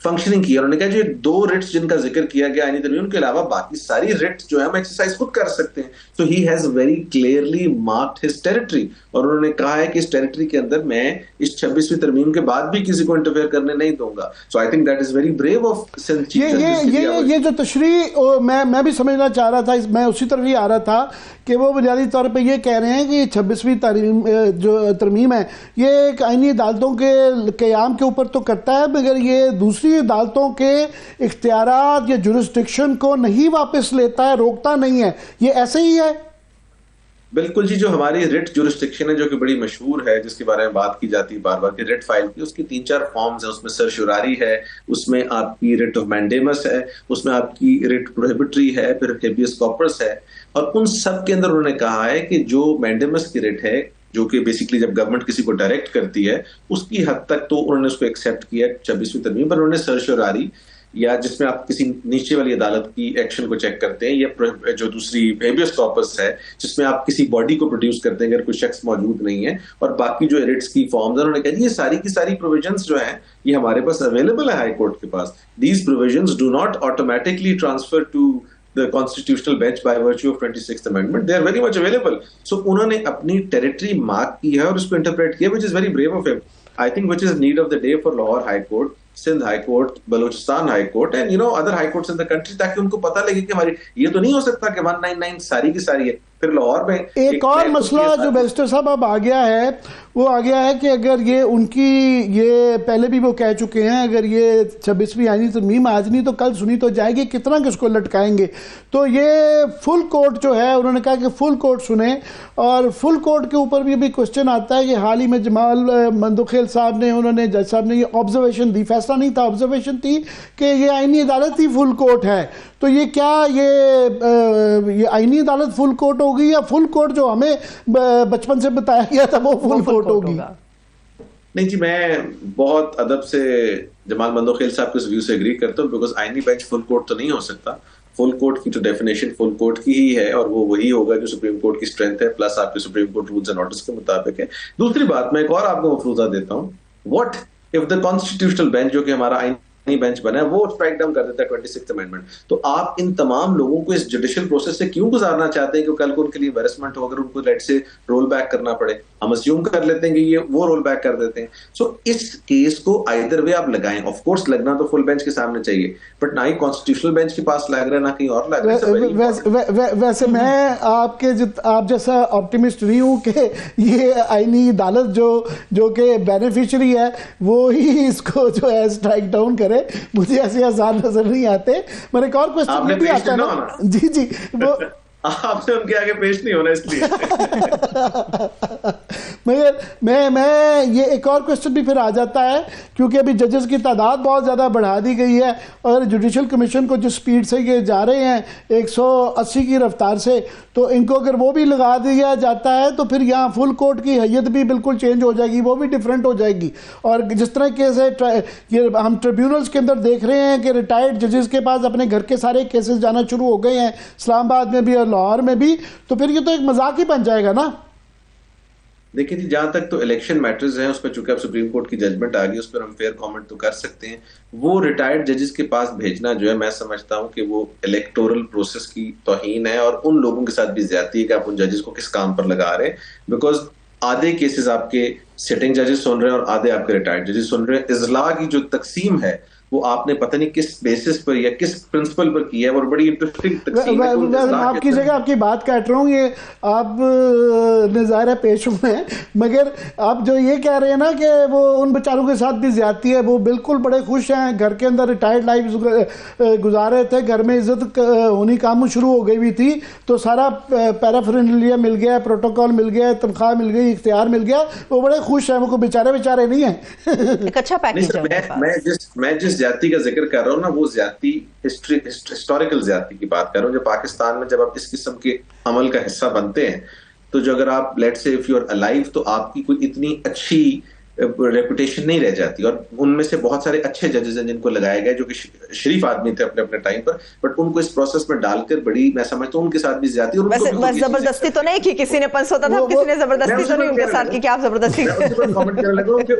फंक्शनिंग की। उन्होंने कहा जो 2 रिट्स जिनका जिक्र किया गया आईनी तरमीम के अलावा बाकी सारी रिट्स जो है हम एक्सरसाइज खुद कर सकते हैं। So he has very clearly marked his territory, और उन्होंने कहा है कि इस टेरिटरी के अंदर मैं इस 26वीं तरमीम के बाद भी किसी को इंटरफेयर करने नहीं दूंगा। So I think that is very brave of Sindh chief justice. ये जो तशरीह मैं भी समझना चाह रहा था, मैं उसी तरफ ही आ रहा था कि वो बुनियादी तौर पे ये कह रहे हैं कि 26वीं जो तरमीम है ये एक आईनी अदालतों के क़याम के ऊपर तो करता है, मगर ये दूसरी अदालतों के इख्तियारात या जुरिस्डिक्शन को नहीं वापस लेता है, रोकता नहीं है। ये ऐसे ही है? बिल्कुल जी। जो हमारी रिट जुरिस्डिक्शन है, जो कि बड़ी मशहूर है, जिसके बारे में बात की जाती है बार बार कि रिट फाइल की, उसकी 3-4 फॉर्म्स है। उसमें सर्शुरारी है, उसमें आपकी रिट ऑफ मैंडेमस है, उसमें आपकी रिट प्रोहिबिटरी है, फिर हेबियस कॉर्पस है। और उन सब के अंदर उन्होंने कहा है कि जो मैंडेमस की रिट है, जो कि बेसिकली जब गवर्नमेंट किसी को डायरेक्ट करती है, उसकी हद तक तो उन्होंने उसको एक्सेप्ट किया 26वीं तरमीम पर। उन्होंने सर्शुरारी या जिसमें आप किसी नीचे वाली अदालत की एक्शन को चेक करते हैं, या जो दूसरी हेबियस कॉर्पस है जिसमें आप किसी बॉडी को प्रोड्यूस करते हैं अगर कोई शख्स मौजूद नहीं है, और बाकी जो रिट्स की फॉर्म्स है, उन्होंने कहा ये सारी की सारी प्रोविजंस जो है ये हमारे पास अवेलेबल है हाई कोर्ट के पास। These provisions do not automatically transfer to the constitutional bench by virtue of 26th amendment. They are very much available. So उन्होंने अपनी टेरिटरी मार्क की है और उसको इंटरप्रेट किया, which is very brave of him. I think which is need of the day for Lahore High Court, Sindh high court, Balochistan high court and other high courts in the country, ताकि उनको पता लगे कि हमारी ये तो नहीं हो सकता कि 199 सारी की सारी है। फिर लाहौर में एक और मसला जो बैरिस्टर साहब अब आ गया है, वो आ गया है कि अगर ये उनकी, ये पहले भी वो कह चुके हैं, अगर ये 26वीं आईनी तरमीम आज नहीं तो कल सुनी तो जाएगी, कितना किसको लटकाएंगे। तो ये फुल कोर्ट जो है, उन्होंने कहा कि फुल कोर्ट सुने, और फुल कोर्ट के ऊपर भी क्वेश्चन आता है कि हाल ही में जमाल मंदोखेल साहब ने, उन्होंने जज साहब ने ये ऑब्जर्वेशन दी, फैसला नहीं था, ऑब्जर्वेशन थी कि ये आईनी अदालत ही फुल कोर्ट है। तो ये क्या ये आईनी अदालत फुल कोर्ट होगी, या फुल कोर्ट जो हमें बचपन से बताया गया था वो फुल कोर्ट होगी? नहीं जी, मैं बहुत अदब से जमाल मंदोखेल साहब के इस व्यू से एग्री करता हूँ, बिकॉज आईनी बेंच फुल कोर्ट तो नहीं हो सकता। फुल कोर्ट की तो डेफिनेशन फुल कोर्ट की ही है, और वो वही होगा जो सुप्रीम कोर्ट की स्ट्रेंथ है, प्लस आपके supreme court rules and orders के मुताबिक है। दूसरी बात, मैं एक और आपको मफरूजा देता हूँ, what if the constitutional bench, जो कि हमारा आईनी बेंच बना है, वो स्ट्राइक डाउन कर देता है 26th अमेंडमेंट। तो आप इन तमाम लोगों को इस जुडिशियल प्रोसेस से क्यों गुजारना चाहते हैं कि कल को उनके लिए एम्बैरेसमेंट हो, अगर उनको लेट से रोल बैक करना पड़े? हम अस्यूम कर लेते हैं कि ये वो रोल बैक कर देते हैं। सो इस केस को आइदर वे आप लगाएं, ऑफ कोर्स लगना तो फुल बेंच के सामने चाहिए, बट ना ही कॉन्स्टिट्यूशनल बेंच के पास लग रहा है, ना कहीं और लग रहा है। वैसे मैं आप जैसा ऑप्टिमिस्ट नहीं हूं कि ये आईनी अदालत जो कि बेनिफिशियरी है वो ही इसको जो है स्ट्राइक डाउन करे, मुझे ऐसे आसान नजर नहीं आते। मेरे एक और क्वेश्चन भी आता है ना, जी वो आपने उनके आगे पेश नहीं होना इसलिए। मैं ये एक और क्वेश्चन भी फिर आ जाता है, क्योंकि अभी जजेस की तादाद बहुत ज़्यादा बढ़ा दी गई है, और जुडिशल कमीशन को जिस स्पीड से ये जा रहे हैं 180 की रफ्तार से, तो इनको अगर वो भी लगा दिया जाता है तो फिर यहाँ फुल कोर्ट की हैयत भी बिल्कुल चेंज हो जाएगी, वो भी डिफरेंट हो जाएगी। और जिस तरह केस है, ये हम ट्रिब्यूनल्स के अंदर देख रहे हैं कि रिटायर्ड जजेस के पास अपने घर के सारे केसेस जाना शुरू हो गए हैं, इस्लामाबाद में भी और लाहौर में भी, तो फिर ये तो एक मजाक ही बन जाएगा ना। देखिए जी, जहां तक तो इलेक्शन मैटर्स हैं, उस पर चूंकि अब सुप्रीम कोर्ट की जजमेंट आ गई, उस पर हम फेयर कमेंट तो कर सकते हैं। वो रिटायर्ड जजेस के पास भेजना जो है, मैं समझता हूं कि वो इलेक्टोरल प्रोसेस की तौहीन है, और उन लोगों के साथ भी ज्यादती है कि आप उन जजेस को किस काम पर लगा रहे हैं। बिकॉज आधे केसेस आपके सिटिंग जजेस सुन रहे हैं और आधे आपके रिटायर्ड जजेस सुन रहे हैं। इजला की जो तकसीम है वो आपने पता नहीं किस बेसिस पर या किस प्रिंसिपल पर किया है, और बड़ी इंटरेस्टिंग तकसीम है। आपकी जगह आपकी बात काट रहा हूँ, ये आप नज़ारा पेश हुए हैं, मगर आप जो ये कह रहे हैं ना कि वो उन बेचारों के साथ भी ज्यादती है, वो बिल्कुल बड़े खुश हैं, घर के अंदर रिटायर्ड लाइफ गुजार रहे थे, घर में इज्जत होनी काम शुरू हो गई हुई थी, तो सारा पैराफर्नलिया मिल गया, प्रोटोकॉल मिल गया, तनख्वाह मिल गई, इख्तियार मिल गया, वो बड़े खुश हैं, वो बेचारे नहीं है। एक अच्छा पैकेज है। मैं जिस ज्यादती का जिक्र कर रहा हूँ ना, वो ज्यादती हिस्टोरिकल ज्यादती की बात कर रहा हूँ, जो पाकिस्तान में जब आप इस किस्म के अमल का हिस्सा बनते हैं, तो जो अगर आप let's say if you are alive, तो आपकी कोई इतनी अच्छी रेपुटेशन नहीं रह जाती। और उनमें से बहुत सारे अच्छे जजेस हैं जिनको लगाया गया, जो कि शरीफ आदमी थे अपने अपने टाइम पर, बट उनको इस प्रोसेस में डालकर बड़ी, मैं समझता हूँ उनके साथ भी ज्यादती। और बस जबरदस्ती तो नहीं की, किसी ने पंच होता था, किसी ने जबरदस्ती तो नहीं उनके साथ की, क्या आप जबरदस्ती कमेंट करने लगा कि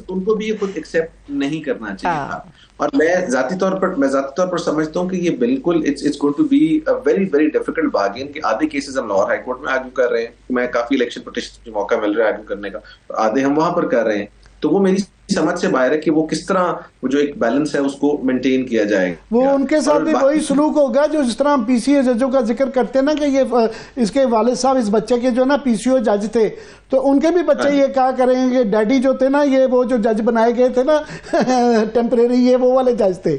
उनको भी ये खुद एक्सेप्ट नहीं करना चाहिए था। और मैं जाती तौर पर समझता हूँ कि ये बिल्कुल it's going to be a very very difficult bargain, कि आधे केसेस हम लाहौर हाईकोर्ट में आर्ग्यू कर रहे हैं, मैं काफी इलेक्शन पिटीशन का मौका मिल रहा है आर्ग्यू करने का, आधे हम वहां पर कर रहे हैं। तो वो मेरी समझ से बाहर है कि वो किस तरह वो जो एक बैलेंस है उसको मेंटेन किया जाएगा। वो उनके साथ भी वही सलूक होगा जो जिस तरह हम पीसीओ जजों का जिक्र करते हैं ना, कि ये इसके वालिद साहब इस बच्चे के जो ना पीसीओ जज थे, तो उनके भी बच्चे ये कहा करेंगे डैडी जो थे ना, ये वो जो जज बनाए गए थे ना टेम्परेरी, ये वो वाले जज थे।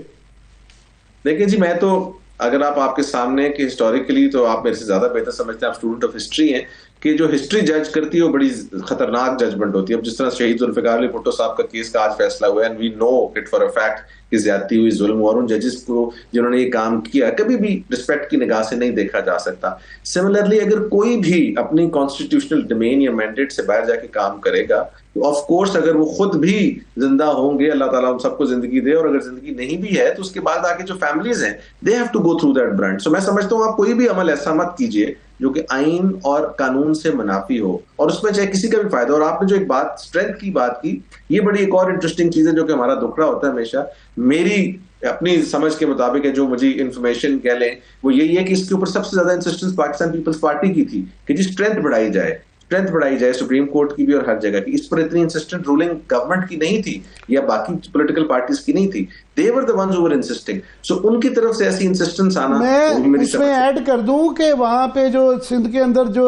देखिए जी, मैं तो अगर आपके सामने कि हिस्टोरिकली, तो आप मेरे से ज्यादा बेहतर समझते हैं, आप स्टूडेंट ऑफ हिस्ट्री हैं, कि जो हिस्ट्री जज करती है वो बड़ी खतरनाक जजमेंट होती है। अब जिस तरह शहीद जुल्फिकार अली भुट्टो साहब का केस का आज फैसला हुआ है, and we know it for a fact कि ज्यादती हुई, जुल्म हुआ, और उन जजेस को जिन्होंने ये काम किया कभी भी रिस्पेक्ट की निगाह से नहीं देखा जा सकता। सिमिलरली अगर कोई भी अपनी कॉन्स्टिट्यूशनल डोमेन या मैंडेट से बाहर जाके काम करेगा, तो ऑफ कोर्स अगर वो खुद भी जिंदा होंगे, अल्लाह ताला हम सबको जिंदगी दे, और अगर जिंदगी नहीं भी है तो उसके बाद आके जो फैमिलीज हैं, they have to go through that brunt. So मैं समझता हूँ आप कोई भी अमल ऐसा मत कीजिए जो कि आइन और कानून से मुनाफी हो, और उसमें चाहे किसी का भी फायदा। और आपने जो एक बात स्ट्रेंथ की बात की, ये बड़ी एक और इंटरेस्टिंग चीज है जो कि हमारा दुखड़ा होता है हमेशा। मेरी अपनी समझ के मुताबिक है, जो मुझे इंफॉर्मेशन कह लें, वो यही है कि इसके ऊपर सबसे ज्यादा इंसिस्टेंस पाकिस्तान पीपल्स पार्टी की थी कि जी स्ट्रेंथ बढ़ाई जाए सुप्रीम कोर्ट की भी और हर जगह की। इस पर इतनी इंसिस्टेंट रूलिंग गवर्नमेंट की नहीं थी या बाकी पॉलिटिकल पार्टीज की नहीं थी। They were the ones who were insisting. So उनकी तरफ से ऐसी इंसिस्टेंस आना, मैं उसमें ऐड कर दूं कि वहाँ पे जो सिंध के अंदर जो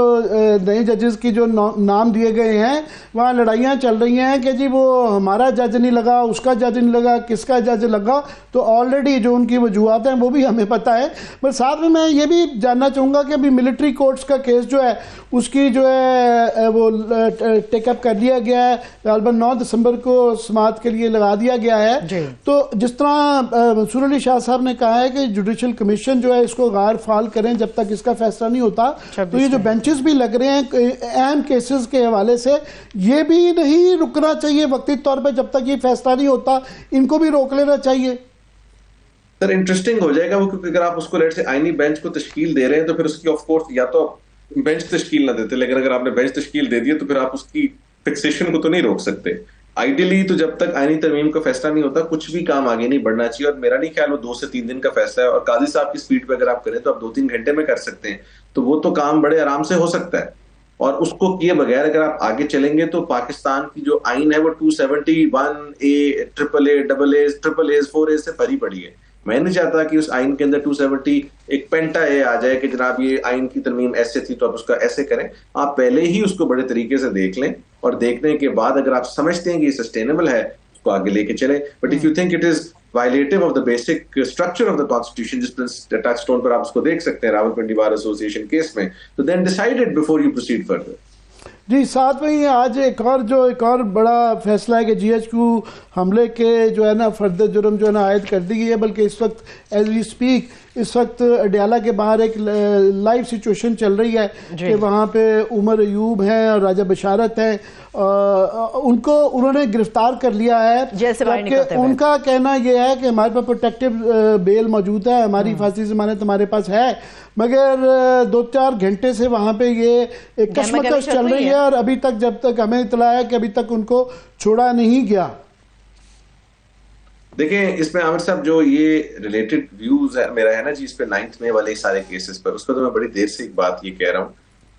नए जजेस की जो नाम दिए गए हैं, वहाँ लड़ाइयाँ चल रही हैं कि जी वो हमारा जज नहीं लगा, उसका जज नहीं लगा, किसका जज लगा। तो ऑलरेडी जो उनकी वजूहत हैं वो भी हमें पता है। पर साथ में मैं ये भी जानना चाहूँगा कि अभी मिलिट्री कोर्ट्स का केस जो है उसकी जो है वो टेकअप कर लिया गया है, गालबन 9 दिसंबर को समाअत के लिए लगा दिया गया है। तो जिस तरह मंसूर अली शाह साहब ने कहा है कि जुडिशल कमीशन जो है इसको गैर फाल करें जब तक इसका फैसला नहीं होता, तो ये जो बेंचेस भी लग रहे हैं अहम केसेस के हवाले से, ये भी नहीं रुकना चाहिए वक्ती तौर पर जब तक ये फैसला नहीं होता, इनको भी रोक लेना चाहिए। सर इंटरेस्टिंग हो जाएगा वो, क्योंकि अगर आप उसको लेट से आईनी बेंच को तश्कील दे रहे हैं तो फिर उसकी ऑफ कोर्स या तो बेंच तश्कील ना देते, लेकिन अगर आपने बेंच तश्कील दे दिया तो फिर आप उसकी फिक्सेशन को तो नहीं रोक सकते। आइडियली तो जब तक आईनी तरमीम का फैसला नहीं होता कुछ भी काम आगे नहीं बढ़ना चाहिए। और मेरा नहीं ख्याल वो 2 से 3 दिन का फैसला है, और काजी साहब की स्पीड पे अगर आप करें तो आप 2-3 घंटे में कर सकते हैं, तो वो तो काम बड़े आराम से हो सकता है। और उसको किए बगैर अगर आप आगे चलेंगे तो पाकिस्तान की जो आइन है वो 271A, AAA, AAAs, 4As से भरी पड़ी है। मैं नहीं चाहता कि उस आइन के अंदर 270 एक पेंटा ए आ जाए कि जनाब ये आइन की तरमीम ऐसे थी तो आप उसका ऐसे करें। आप पहले ही उसको बड़े तरीके से देख लें, और देखने के बाद अगर आप समझते हैं कि ये सस्टेनेबल है उसको आगे लेके चले। But if you think it is violative of the basic structure of the constitution, जिस टचस्टोन पर आप उसको देख सकते हैं रावलपिंडी बार एसोसिएशन केस में, तो then decide it before you proceed further. जी, साथ में ही आज एक और बड़ा फैसला है कि GHQ हमले के जो है ना फर्द जुर्म जो है ना आयद कर दी गई है। बल्कि इस वक्त एज वी स्पीक इस वक्त अडियाला के बाहर एक लाइव सिचुएशन चल रही है कि वहाँ पे उमर अयूब हैं और राजा बशारत हैं, उनको उन्होंने गिरफ्तार कर लिया है। जबकि उनका कहना यह है कि हमारे पास प्रोटेक्टिव बेल मौजूद है, हमारी फांसी जमानत हमारे पास है, मगर 2-4 घंटे से वहाँ पे ये एक कशमकश चल रही है, और अभी तक जब तक हमें इतला है कि अभी तक उनको छोड़ा नहीं गया। देखें इसमें आमिर साहब जो ये रिलेटेड व्यूज है मेरा है ना जी, इस पे 9th मई वाले सारे केसेस पर, उस पर तो मैं बड़ी देर से एक बात ये कह रहा हूँ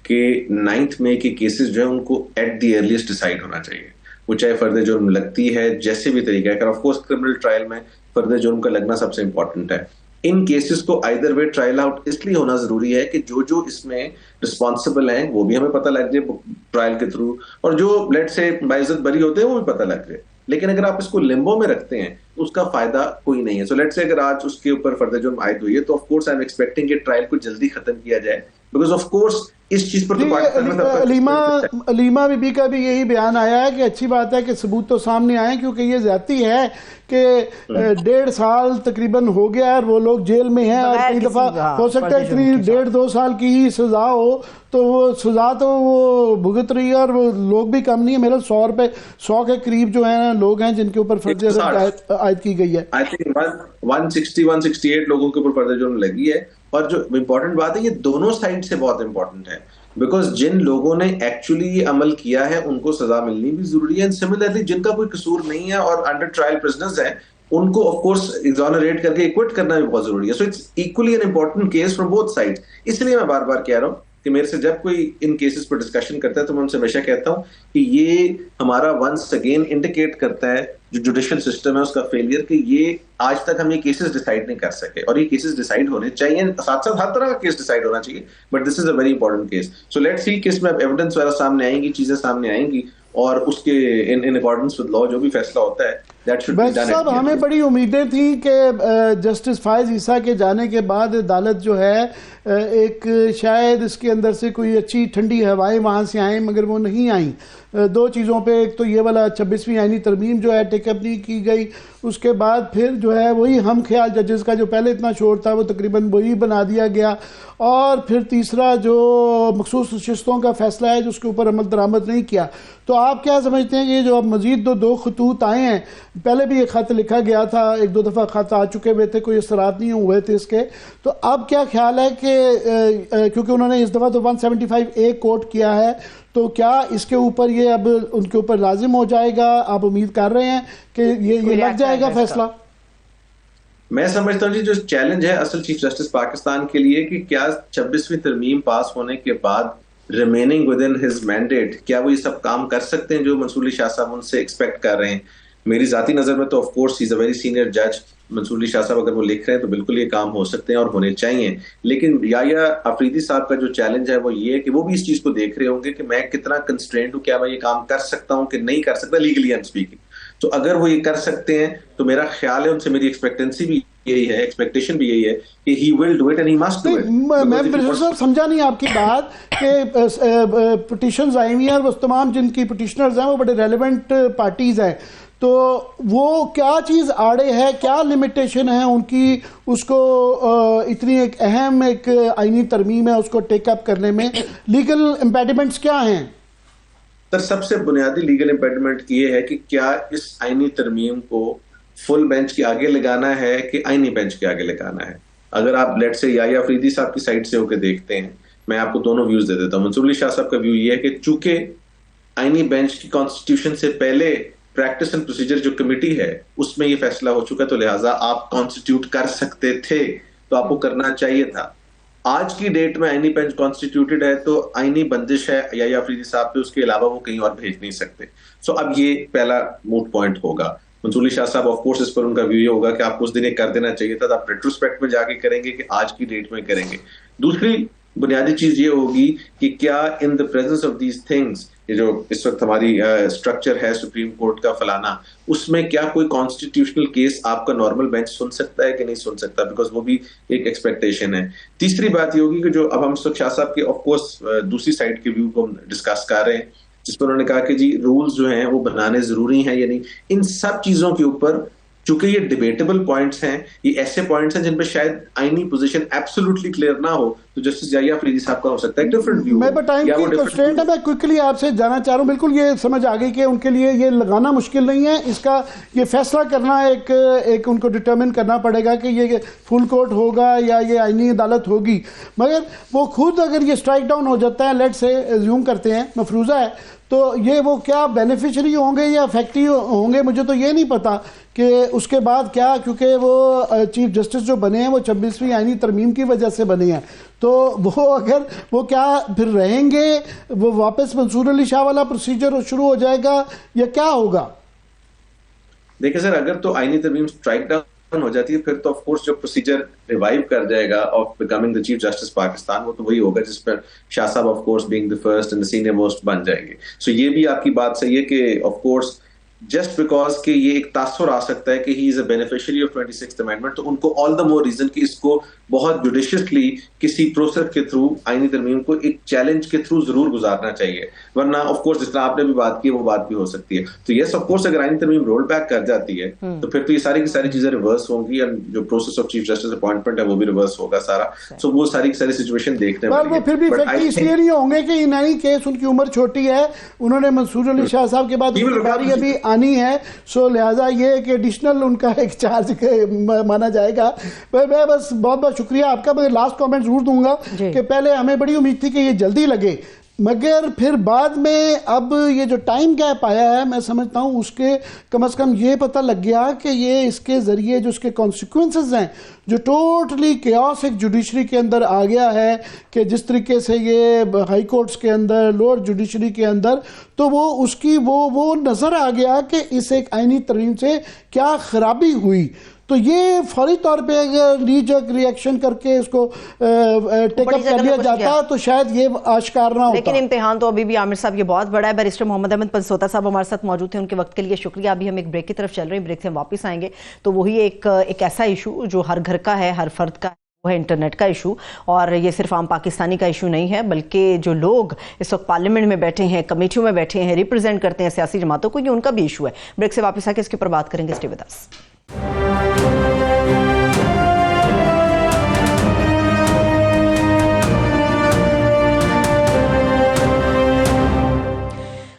कि 9th मई के केसेस जो है उनको एट द अर्लीस्ट डिसाइड होना चाहिए। वो चाहे फर्द जुर्म लगती है जैसे भी तरीका है, ऑफ कोर्स क्रिमिनल ट्रायल में फर्द जुर्म का लगना सबसे इंपॉर्टेंट है। इन केसेस को आइदर वे ट्रायल आउट इसलिए होना जरूरी है कि जो इसमें रिस्पॉन्सिबल हैं वो भी हमें पता लग जाए ट्रायल के थ्रू, और जो लेट से बाइज्जत बरी होते हैं वो भी पता लग जाए। लेकिन अगर आप इसको लिम्बो में रखते हैं तो उसका फायदा कोई नहीं है। सो लेट से अगर आज उसके ऊपर फर्द जुर्म आयद हुई है तो of course I am expecting कि ट्रायल को जल्दी खत्म किया जाए, बिकॉज ऑफ कोर्स इस चीज पर तो पाकिस्तान में अलीमा बीबी का भी यही बयान आया है कि अच्छी बात है कि सबूत तो सामने आए, क्योंकि ये ज्यादती है कि 1.5 साल तकरीबन हो गया और वो लोग जेल में हैं, और कई दफा हो सकता है इतनी 1.5-2 साल की ही सजा हो, तो वो सजा तो वो भुगत रही है, और वो लोग भी कम नहीं है। मेरे 100 के करीब जो है लोग हैं जिनके ऊपर फर्ज आयद की गई है। आई थिंक 160-168 लोगों के ऊपर फर्ज जुर्म लगी है। और जो इम्पोर्टेंट बात है, ये दोनों साइड से बहुत इंपॉर्टेंट है, बिकॉज जिन लोगों ने एक्चुअली ये अमल किया है उनको सजा मिलनी भी जरूरी है, एंड सिमिलरली जिनका कोई कसूर नहीं है और अंडर ट्रायल प्रिजनर्स हैं, उनको ऑफ कोर्स एक्सोनरेट करके इक्विट करना भी बहुत जरूरी है। So it's equally an important case from both sides. इसलिए मैं बार बार कह रहा हूं कि मेरे से जब कोई इन केसेस पर डिस्कशन करता है तो मैं उनसे हमेशा कहता हूं कि ये हमारा वंस अगेन इंडिकेट करता है जो जुडिशियल सिस्टम है उसका फेलियर, कि ये आज तक हम ये केसेस डिसाइड नहीं कर सके, और ये केसेस डिसाइड होने चाहिए, साथ साथ हर तरह का केस डिसाइड होना चाहिए, but this is a very important case. So let's see कि इसमें एविडेंस वगैरह सामने आएंगी, चीजें सामने आएंगी, और उसके इन अकॉर्डेंस विद लॉ जो भी फैसला होता है दैट शुड बी डन। साहब, हमें बड़ी उम्मीदें थी कि जस्टिस फायज ईसा के जाने के बाद अदालत जो है एक शायद इसके अंदर से कोई अच्छी ठंडी हवाएं वहाँ से आएँ, मगर वो नहीं आई। 2 चीज़ों पे, एक तो ये वाला 26वीं आईनी तरमीम जो है टेकअप नहीं की गई, उसके बाद फिर जो है वही हम ख्याल जजेस का जो पहले इतना शोर था वो तकरीबन वही बना दिया गया, और फिर तीसरा जो मखसूस नशिस्तों का फैसला है जिसके ऊपर अमल दरामद नहीं किया। तो आप क्या समझते हैं कि जो अब मजीद दो खतूत आए हैं, पहले भी एक खत लिखा गया था, 1-2 दफ़ा खत आ चुके हुए थे, कोई असरात नहीं हुए थे इसके, तो अब क्या ख्याल है कि क्योंकि उन्होंने इस दफ़ा तो 175A कोट किया है, तो क्या इसके ऊपर ये अब उनके ऊपर लाजिम हो जाएगा? आप उम्मीद कर रहे हैं कि ये लग जाएगा फैसला? मैं समझता हूँ जी, जो चैलेंज है असल चीफ जस्टिस पाकिस्तान के लिए कि क्या 26वीं तरमीम पास होने के बाद remaining with in his mandate क्या वो ये सब काम कर सकते हैं जो मंसूर अली शाह साहब उनसे एक्सपेक्ट कर रहे हैं। मेरी जाती नजर में तो of course he is a very senior जज, मंसूर अली शाह साहब अगर वो लिख रहे हैं तो बिल्कुल ये काम हो सकते हैं और होने चाहिए। लेकिन याया अफरीदी साहब का जो चैलेंज है वो ये है कि वो भी इस चीज को देख रहे होंगे कि मैं कितना कंस्ट्रेंट हूं, क्या मैं ये काम कर सकता हूं कि नहीं कर सकता लीगली आई एम स्पीकिंग। तो अगर वो ये कर सकते हैं तो मेरा ख्याल है उनसे मेरी एक्सपेक्टेंसी भी यही है, एक्सपेक्टेशन भी यही है कि he will do it and he must do it. मैं प्रोफेसर समझा नहीं आपकी बात कि पिटिशंस आई हुई हैं और वो तमाम जिनकी पिटिशनर्स हैं वो बड़े रेलेवेंट पार्टीज हैं, तो वो क्या चीज़ आड़े है, क्या लिमिटेशन है उनकी उसको इतनी एक अहम एक आईनी तरमीम है उसको टेकअप करने में, लीगल इम्पेडिमेंट्स क्या हैं? सर, सबसे बुनियादी लीगल इम्पेडिमेंट ये है कि क्या इस आईनी तरमीम को फुल बेंच के आगे लगाना है कि आईनी बेंच के आगे लगाना है। अगर आप लेट से याया अफरीदी साहब की साइड से होकर देखते हैं, मैं आपको दोनों व्यूज दे देता हूं। मंसूर अली शाह साहब का व्यू ये है कि चूंकि आईनी बेंच की कॉन्स्टिट्यूशन से पहले प्रैक्टिस एंड प्रोसीजर जो कमेटी है उसमें ये फैसला हो चुका, तो लिहाजा आप कॉन्स्टिट्यूट कर सकते थे, तो आपको करना चाहिए था। आज की डेट में आईनी बेंच कॉन्स्टिट्यूटेड है तो आईनी बंदिश है याया अफरीदी साहब पे, उसके अलावा वो कहीं और भेज नहीं सकते। सो अब ये पहला मूट पॉइंट होगा। मंसूर अली शाह साहब ऑफ कोर्स इस पर उनका व्यू ये होगा कि आपको उस दिन कर देना चाहिए था, तो आप रेट्रोस्पेक्ट में जाके करेंगे कि आज की डेट में करेंगे। दूसरी बुनियादी चीज ये होगी कि क्या in the presence of these things, ये जो इस वक्त हमारी स्ट्रक्चर है सुप्रीम कोर्ट का फलाना, उसमें क्या कोई कॉन्स्टिट्यूशनल केस आपका नॉर्मल बेंच सुन सकता है कि नहीं सुन सकता, बिकॉज वो भी एक एक्सपेक्टेशन है। तीसरी बात ये होगी कि जो अब हम शाह साहब के ऑफ कोर्स दूसरी साइड के व्यू को हम डिस्कस कर रहे हैं, जिस पर उन्होंने कहा कि जी रूल्स जो हैं वो बनाने जरूरी हैं या नहीं, इन सब चीजों के ऊपर चूंकि ये डिबेटेबल पॉइंट्स हैं, ये ऐसे पॉइंट्स हैं जिन पे शायद आईनी पोजीशन एब्सोल्युटली क्लियर ना हो, तो जस्टिस याया अफरीदी साहब का हो सकता है डिफरेंट व्यू। मैं टाइम की कंस्ट्रेंट है, मैं क्विकली आपसे जाना चाह रहा हूँ। बिल्कुल ये समझ आ गई कि उनके लिए ये लगाना मुश्किल नहीं है, इसका ये फैसला करना एक उनको डिटर्मिन करना पड़ेगा कि ये फुल कोर्ट होगा या ये आईनी अदालत होगी। मगर वो खुद अगर ये स्ट्राइक डाउन हो जाता है, लेट से एज्यूम करते हैं मफरूज़ा है, तो ये वो क्या बेनिफिशरी होंगे या इफेक्टिव होंगे, मुझे तो ये नहीं पता कि उसके बाद क्या, क्योंकि वो चीफ जस्टिस जो बने हैं वो 26वीं आईनी तरमीम की वजह से बने हैं, तो वो अगर वो क्या फिर रहेंगे, वो वापस मंसूर अली शाह वाला प्रोसीजर शुरू हो जाएगा या क्या होगा? देखिए सर, अगर तो आईनी तरमीम स्ट्राइक डाउन हो जाती है फिर तो ऑफ कोर्स जो प्रोसीजर रिवाइव कर जाएगा of becoming the chief justice Pakistan, वो तो वही होगा जिस पर शाह साहब of course being the first and the senior most बन जाएंगे। सो ये भी आपकी बात सही है कि ऑफ कोर्स जस्ट बिकॉज कि ये एक तासुर आ सकता है कि he is a beneficiary of 26th amendment, तो उनको ऑल द मोर रीजन कि इसको बहुत जुडिशियसली किसी प्रोसेस के थ्रू आईनी तरमीम को एक चैलेंज के थ्रू जरूर गुजारना चाहिए, वरना ऑफ कोर्स जिस तरह आपने भी बात की वो बात भी हो सकती है। तो यस ऑफ कोर्स अगर आईनी तरमीम रोल बैक कर जाती है तो फिर तो ये सारी की सारी चीजें रिवर्स होंगी और जो process of chief justice appointment है वो भी रिवर्स होगा सारा। सो वो सारी की सारी सिचुएशन देखने पर वो फिर भी इफेक्टिव इसलिए नहीं होंगे कि इन एनी केस उनकी उम्र छोटी है, उन्होंने मंसूर अली शाह साहब के बाद बारी अभी आनी है, सो लिहाजा ये कि एडिशनल उनका एक चार्ज माना जाएगा। मैं बस बहुत बहुत शुक्रिया आपका। मैं लास्ट कमेंट जरूर दूंगा कि पहले हमें बड़ी उम्मीद थी कि ये जल्दी लगे, मगर फिर बाद में अब ये जो टाइम गैप आया है मैं समझता हूँ उसके कम से कम ये पता लग गया कि ये इसके ज़रिए जो इसके कॉन्सिक्वेंसेस हैं, जो टोटली केओस एक जुडिशरी के अंदर आ गया है कि जिस तरीके से ये हाई कोर्ट्स के अंदर, लोअर जुडिशरी के अंदर, तो वो उसकी वो नज़र आ गया कि इस एक आईनी तरमीम से क्या खराबी हुई। तो ये फौरी तौर पे अगर नीजक रिएक्शन करके इसको टेकअप कर लिया जाता तो शायद ये आश्कार ना होता। लेकिन इम्तिहान तो अभी भी आमिर साहब ये बहुत बड़ा है। बैरिस्टर मोहम्मद अहमद पंसोता साहब हमारे साथ मौजूद थे, उनके वक्त के लिए शुक्रिया। अभी हम एक ब्रेक की तरफ चल रहे हैं, ब्रेक से हम वापस आएंगे तो वही एक ऐसा इशू जो हर घर का है, हर फर्द का वो है इंटरनेट का इशू। और ये सिर्फ आम पाकिस्तानी का इशू नहीं है, बल्कि जो लोग इस वक्त पार्लियामेंट में बैठे हैं, कमेटियों में बैठे हैं, रिप्रेजेंट करते हैं सियासी जमातों को, ये उनका भी इशू है। ब्रेक से वापस आके इसके ऊपर बात करेंगे। Stay with us.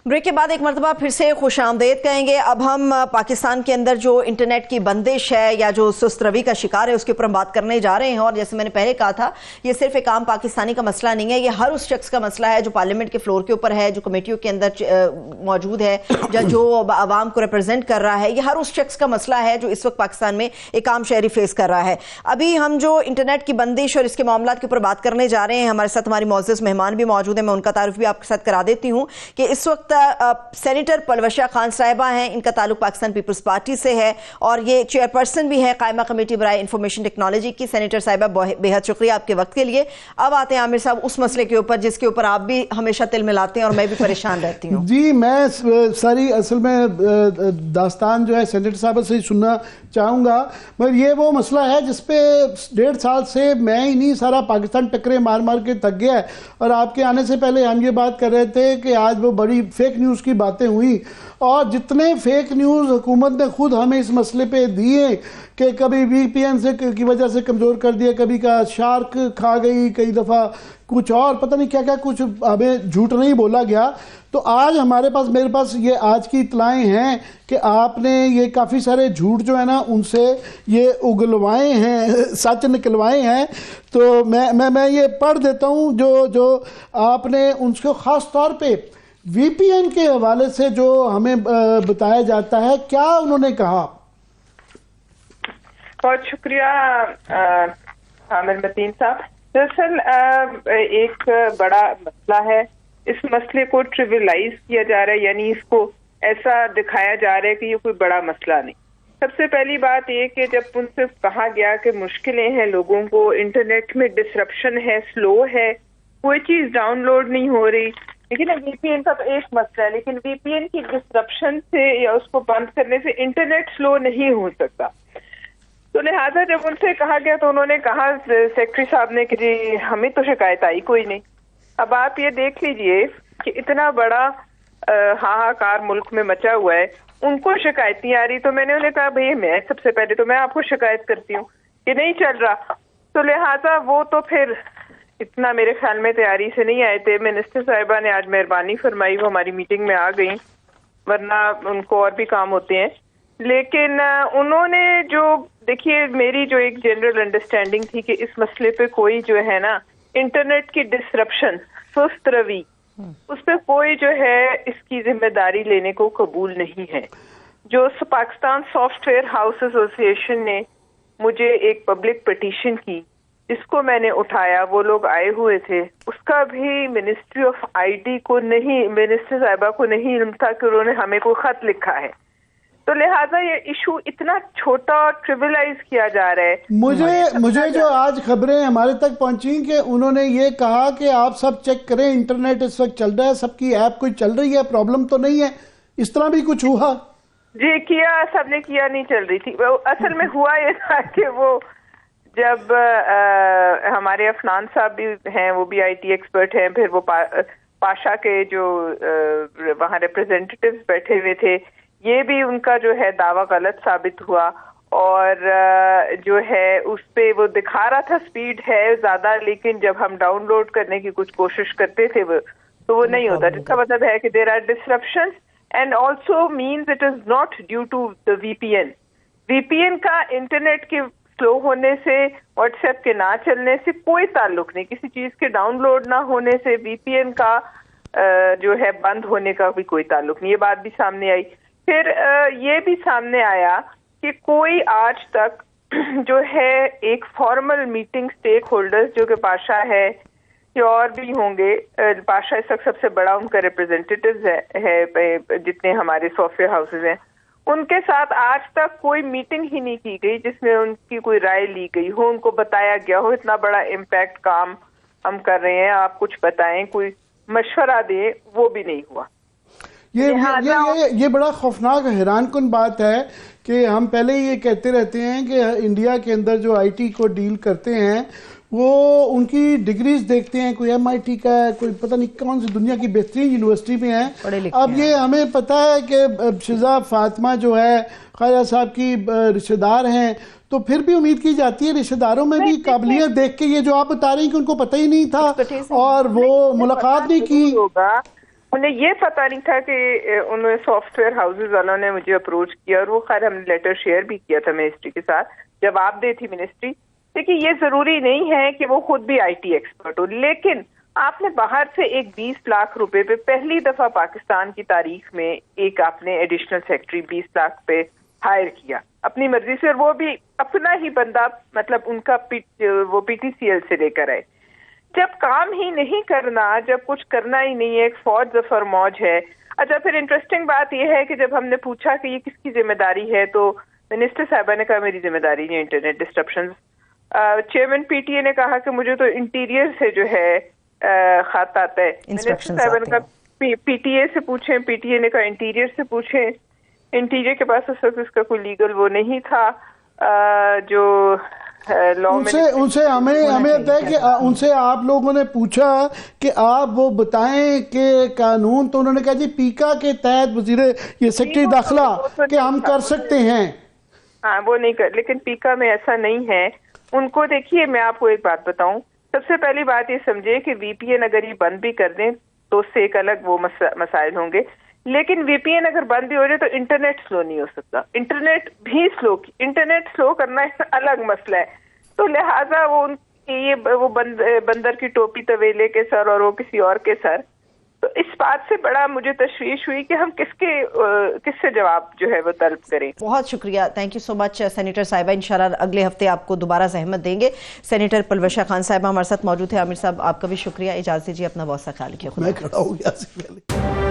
ब्रेक के बाद एक मरतबा फिर से खुश आमदेद कहेंगे। अब हम पाकिस्तान के अंदर जो इंटरनेट की बंदिश है या जो सुस्त रवि का शिकार है उसके ऊपर हम बात करने जा रहे हैं। और जैसे मैंने पहले कहा था, ये सिर्फ एक आम पाकिस्तानी का मसला नहीं है, ये हर उस शख्स का मसला है जो पार्लियामेंट के फ्लोर के ऊपर है, जो कमेटियों के अंदर मौजूद है, या जो आवाम को रिप्रेजेंट कर रहा है। ये हर उस शख्स का मसला है जो इस वक्त पाकिस्तान में एक आम शहरी फेस कर रहा है। अभी हम जो इंटरनेट की बंदिश और इसके मामला के ऊपर बात करने जा रहे हैं, हमारे साथ हमारी मोअज़्ज़ज़ मेहमान भी मौजूद है। मैं उनका तारुफ भी आपके साथ करा देती हूँ कि इस वक्त सेनेटर पलवशा खान साहिबा हैं, इनका ताल्लुक पाकिस्तान पीपल्स पार्टी से है और ये चेयरपर्सन भी है कायमा कमेटी बराए इंफॉर्मेशन टेक्नोलॉजी की। सेनेटर साहिबा बेहद शुक्रिया आपके वक्त के लिए। अब आते हैं आमिर साहब उस मसले के ऊपर जिसके ऊपर आप भी हमेशा तिल मिलाते हैं और मैं भी परेशान रहती हूँ। जी, मैं सारी असल में दास्तान जो है सेनेटर साहब से सुनना चाहूँगा, मगर ये वो मसला है जिसपे 1.5 साल से मैं ही नहीं सारा पाकिस्तान टकरे मार मार के थक गया है। और आपके आने से पहले हम ये बात कर रहे थे कि आज वो बड़ी फेक न्यूज़ की बातें हुई और जितने फेक न्यूज़ हुकूमत ने खुद हमें इस मसले पे दिए कि कभी VPN से की वजह से कमज़ोर कर दिया, कभी का शार्क खा गई, कई दफ़ा कुछ और पता नहीं क्या क्या कुछ हमें झूठ नहीं बोला गया। तो आज मेरे पास ये आज की इतलाएं हैं कि आपने ये काफ़ी सारे झूठ जो है ना उनसे ये उगलवाए हैं, सच निकलवाए हैं। तो मैं ये पढ़ देता हूँ जो आपने उनको ख़ास तौर पे VPN के हवाले से जो हमें बताया जाता है, क्या उन्होंने कहा। बहुत शुक्रिया आमिर मतीन साहब। दरअसल एक बड़ा मसला है, इस मसले को ट्रिविलाइज किया जा रहा है, यानी इसको ऐसा दिखाया जा रहा है कि ये कोई बड़ा मसला नहीं। सबसे पहली बात ये कि जब उनसे कहा गया कि मुश्किलें हैं, लोगों को इंटरनेट में डिसरप्शन है, स्लो है, कोई चीज़ डाउनलोड नहीं हो रही, लेकिन VPN का तो एक मसला है, लेकिन VPN की डिसरप्शन से या उसको बंद करने से इंटरनेट स्लो नहीं हो सकता। तो लिहाजा जब उनसे कहा गया तो उन्होंने कहा सेक्रेटरी साहब ने कि जी हमें तो शिकायत आई कोई नहीं। अब आप ये देख लीजिए कि इतना बड़ा हाहाकार मुल्क में मचा हुआ है, उनको शिकायत नहीं आ रही। तो मैंने उन्हें कहा भाई मैं सबसे पहले तो मैं आपको शिकायत करती हूँ कि नहीं चल रहा। तो लिहाजा वो तो फिर इतना मेरे ख्याल में तैयारी से नहीं आए थे। मिनिस्टर साहिबा ने आज मेहरबानी फरमाई, वो हमारी मीटिंग में आ गई, वरना उनको और भी काम होते हैं। लेकिन उन्होंने जो देखिए, मेरी जो एक जनरल अंडरस्टैंडिंग थी कि इस मसले पे कोई जो है ना इंटरनेट की डिसरप्शन, सुस्त रवि, उस पर कोई जो है इसकी जिम्मेदारी लेने को कबूल नहीं है। जो पाकिस्तान सॉफ्टवेयर हाउस एसोसिएशन ने मुझे एक पब्लिक पिटीशन की जिसको मैंने उठाया, वो लोग आए हुए थे, उसका भी मिनिस्ट्री ऑफ आईटी को नहीं, मिनिस्टर साहिबा को नहीं इल्म था कि उन्होंने हमें कोई खत लिखा है। तो लिहाजा ये इशू इतना छोटा ट्रिविलाइज किया जा रहा है। मुझे जो आज खबरें हमारे तक पहुंची कि उन्होंने ये कहा कि आप सब चेक करें, इंटरनेट इस वक्त चल रहा है, सबकी ऐप कोई चल रही है, प्रॉब्लम तो नहीं है। इस तरह भी कुछ हुआ? जी किया, सबने किया, नहीं चल रही थी। असल में हुआ ये था कि वो जब हमारे अफनान साहब भी हैं, वो भी आईटी एक्सपर्ट हैं, फिर वो पाशा के जो वहाँ रिप्रेजेंटेटिव्स बैठे हुए थे, ये भी उनका जो है दावा गलत साबित हुआ। और जो है उस पे वो दिखा रहा था स्पीड है ज्यादा, लेकिन जब हम डाउनलोड करने की कुछ कोशिश करते थे तो वो नहीं होता, जिसका मतलब है कि there are disruptions and also means it is not due to the VPN का इंटरनेट के स्लो होने से, व्हाट्सएप के ना चलने से कोई ताल्लुक नहीं, किसी चीज के डाउनलोड ना होने से वीपीएन का जो है बंद होने का भी कोई ताल्लुक नहीं। ये बात भी सामने आई। फिर ये भी सामने आया कि कोई आज तक जो है एक फॉर्मल मीटिंग स्टेक होल्डर्स, जो कि पाशा है या और भी होंगे, पाशा इस वक्त सबसे बड़ा उनका रिप्रेजेंटेटिव है जितने हमारे सॉफ्टवेयर हाउसेज हैं, उनके साथ आज तक कोई मीटिंग ही नहीं की गई जिसमें उनकी कोई राय ली गई हो, उनको बताया गया हो इतना बड़ा इम्पैक्ट काम हम कर रहे हैं, आप कुछ बताएं, कोई मशवरा दें, वो भी नहीं हुआ। ये बड़ा खौफनाक हैरानकुन बात है कि हम पहले ही ये कहते रहते हैं कि इंडिया के अंदर जो आईटी को डील करते हैं वो उनकी डिग्रीज देखते हैं, कोई एमआईटी का है, कोई पता नहीं कौन सी दुनिया की बेहतरीन यूनिवर्सिटी में है। अब ये हमें पता है कि शिजा फातिमा जो है ख्वाजा साहब की रिश्तेदार हैं, तो फिर भी उम्मीद की जाती है रिश्तेदारों में भी काबिलियत देख के, ये जो आप बता रहे हैं कि उनको पता ही नहीं था और वो मुलाकात नहीं की होगा, उन्हें ये पता नहीं था कि उन्होंने सॉफ्टवेयर हाउसेज वालों ने मुझे अप्रोच किया, और वो खैर हमने लेटर शेयर भी किया था मिनिस्ट्री के साथ, जवाब दे थी मिनिस्ट्री। देखिए ये जरूरी नहीं है कि वो खुद भी आईटी एक्सपर्ट हो, लेकिन आपने बाहर से एक 20 लाख रुपए पे पहली दफा पाकिस्तान की तारीख में एक आपने एडिशनल सेक्रेटरी 20 लाख पे हायर किया अपनी मर्जी से, और वो भी अपना ही बंदा, मतलब उनका वो पीटीसीएल से लेकर आए। जब काम ही नहीं करना, जब कुछ करना ही नहीं है, एक फौज जफर मौज है। अच्छा, फिर इंटरेस्टिंग बात यह है कि जब हमने पूछा कि ये किसकी जिम्मेदारी है, तो मिनिस्टर साहबा ने कहा मेरी जिम्मेदारी है इंटरनेट डिस्ट्रप्शन। चेयरमैन पीटीए ने कहा कि मुझे तो इंटीरियर से जो है खत आता है। मिनिस्टर साहबा ने कहा पीटीए से पूछें, पीटीए ने कहा इंटीरियर से पूछें। इंटीरियर के पास उस वक्त इसका कोई लीगल वो नहीं था जो उनसे हमें लगता है कि उनसे आप लोगों ने पूछा कि आप वो बताएं कि कानून, तो उन्होंने कहा जी पीका के तहत वजीर ये सेक्रेटरी दाखिला कि हम कर सकते हैं। हाँ, वो नहीं कर, लेकिन पीका में ऐसा नहीं है। उनको देखिए, मैं आपको एक बात बताऊं, सबसे पहली बात ये समझे कि वीपीएन अगर ये बंद भी कर दें तो उससे एक अलग वो मसाइल होंगे, लेकिन वीपीएन अगर बंद भी हो जाए तो इंटरनेट स्लो नहीं हो सकता। इंटरनेट स्लो करना एक अलग मसला है। तो लिहाजा वो बंदर की टोपी तवेले के सर और वो किसी और के सर। तो इस बात से बड़ा मुझे तशवीश हुई कि हम किससे जवाब जो है वो तलब करें। बहुत शुक्रिया, thank you so much senator साहिबा। इंशाल्लाह अगले हफ्ते आपको दोबारा जहमत देंगे। सेनेटर पलवशा खान साहिबा हमारे साथ मौजूद है। आमिर साहब आपका भी शुक्रिया, इजाजत दीजिए, अपना बहुत सा ख्याल रखिए। मैं खड़ा हो गया।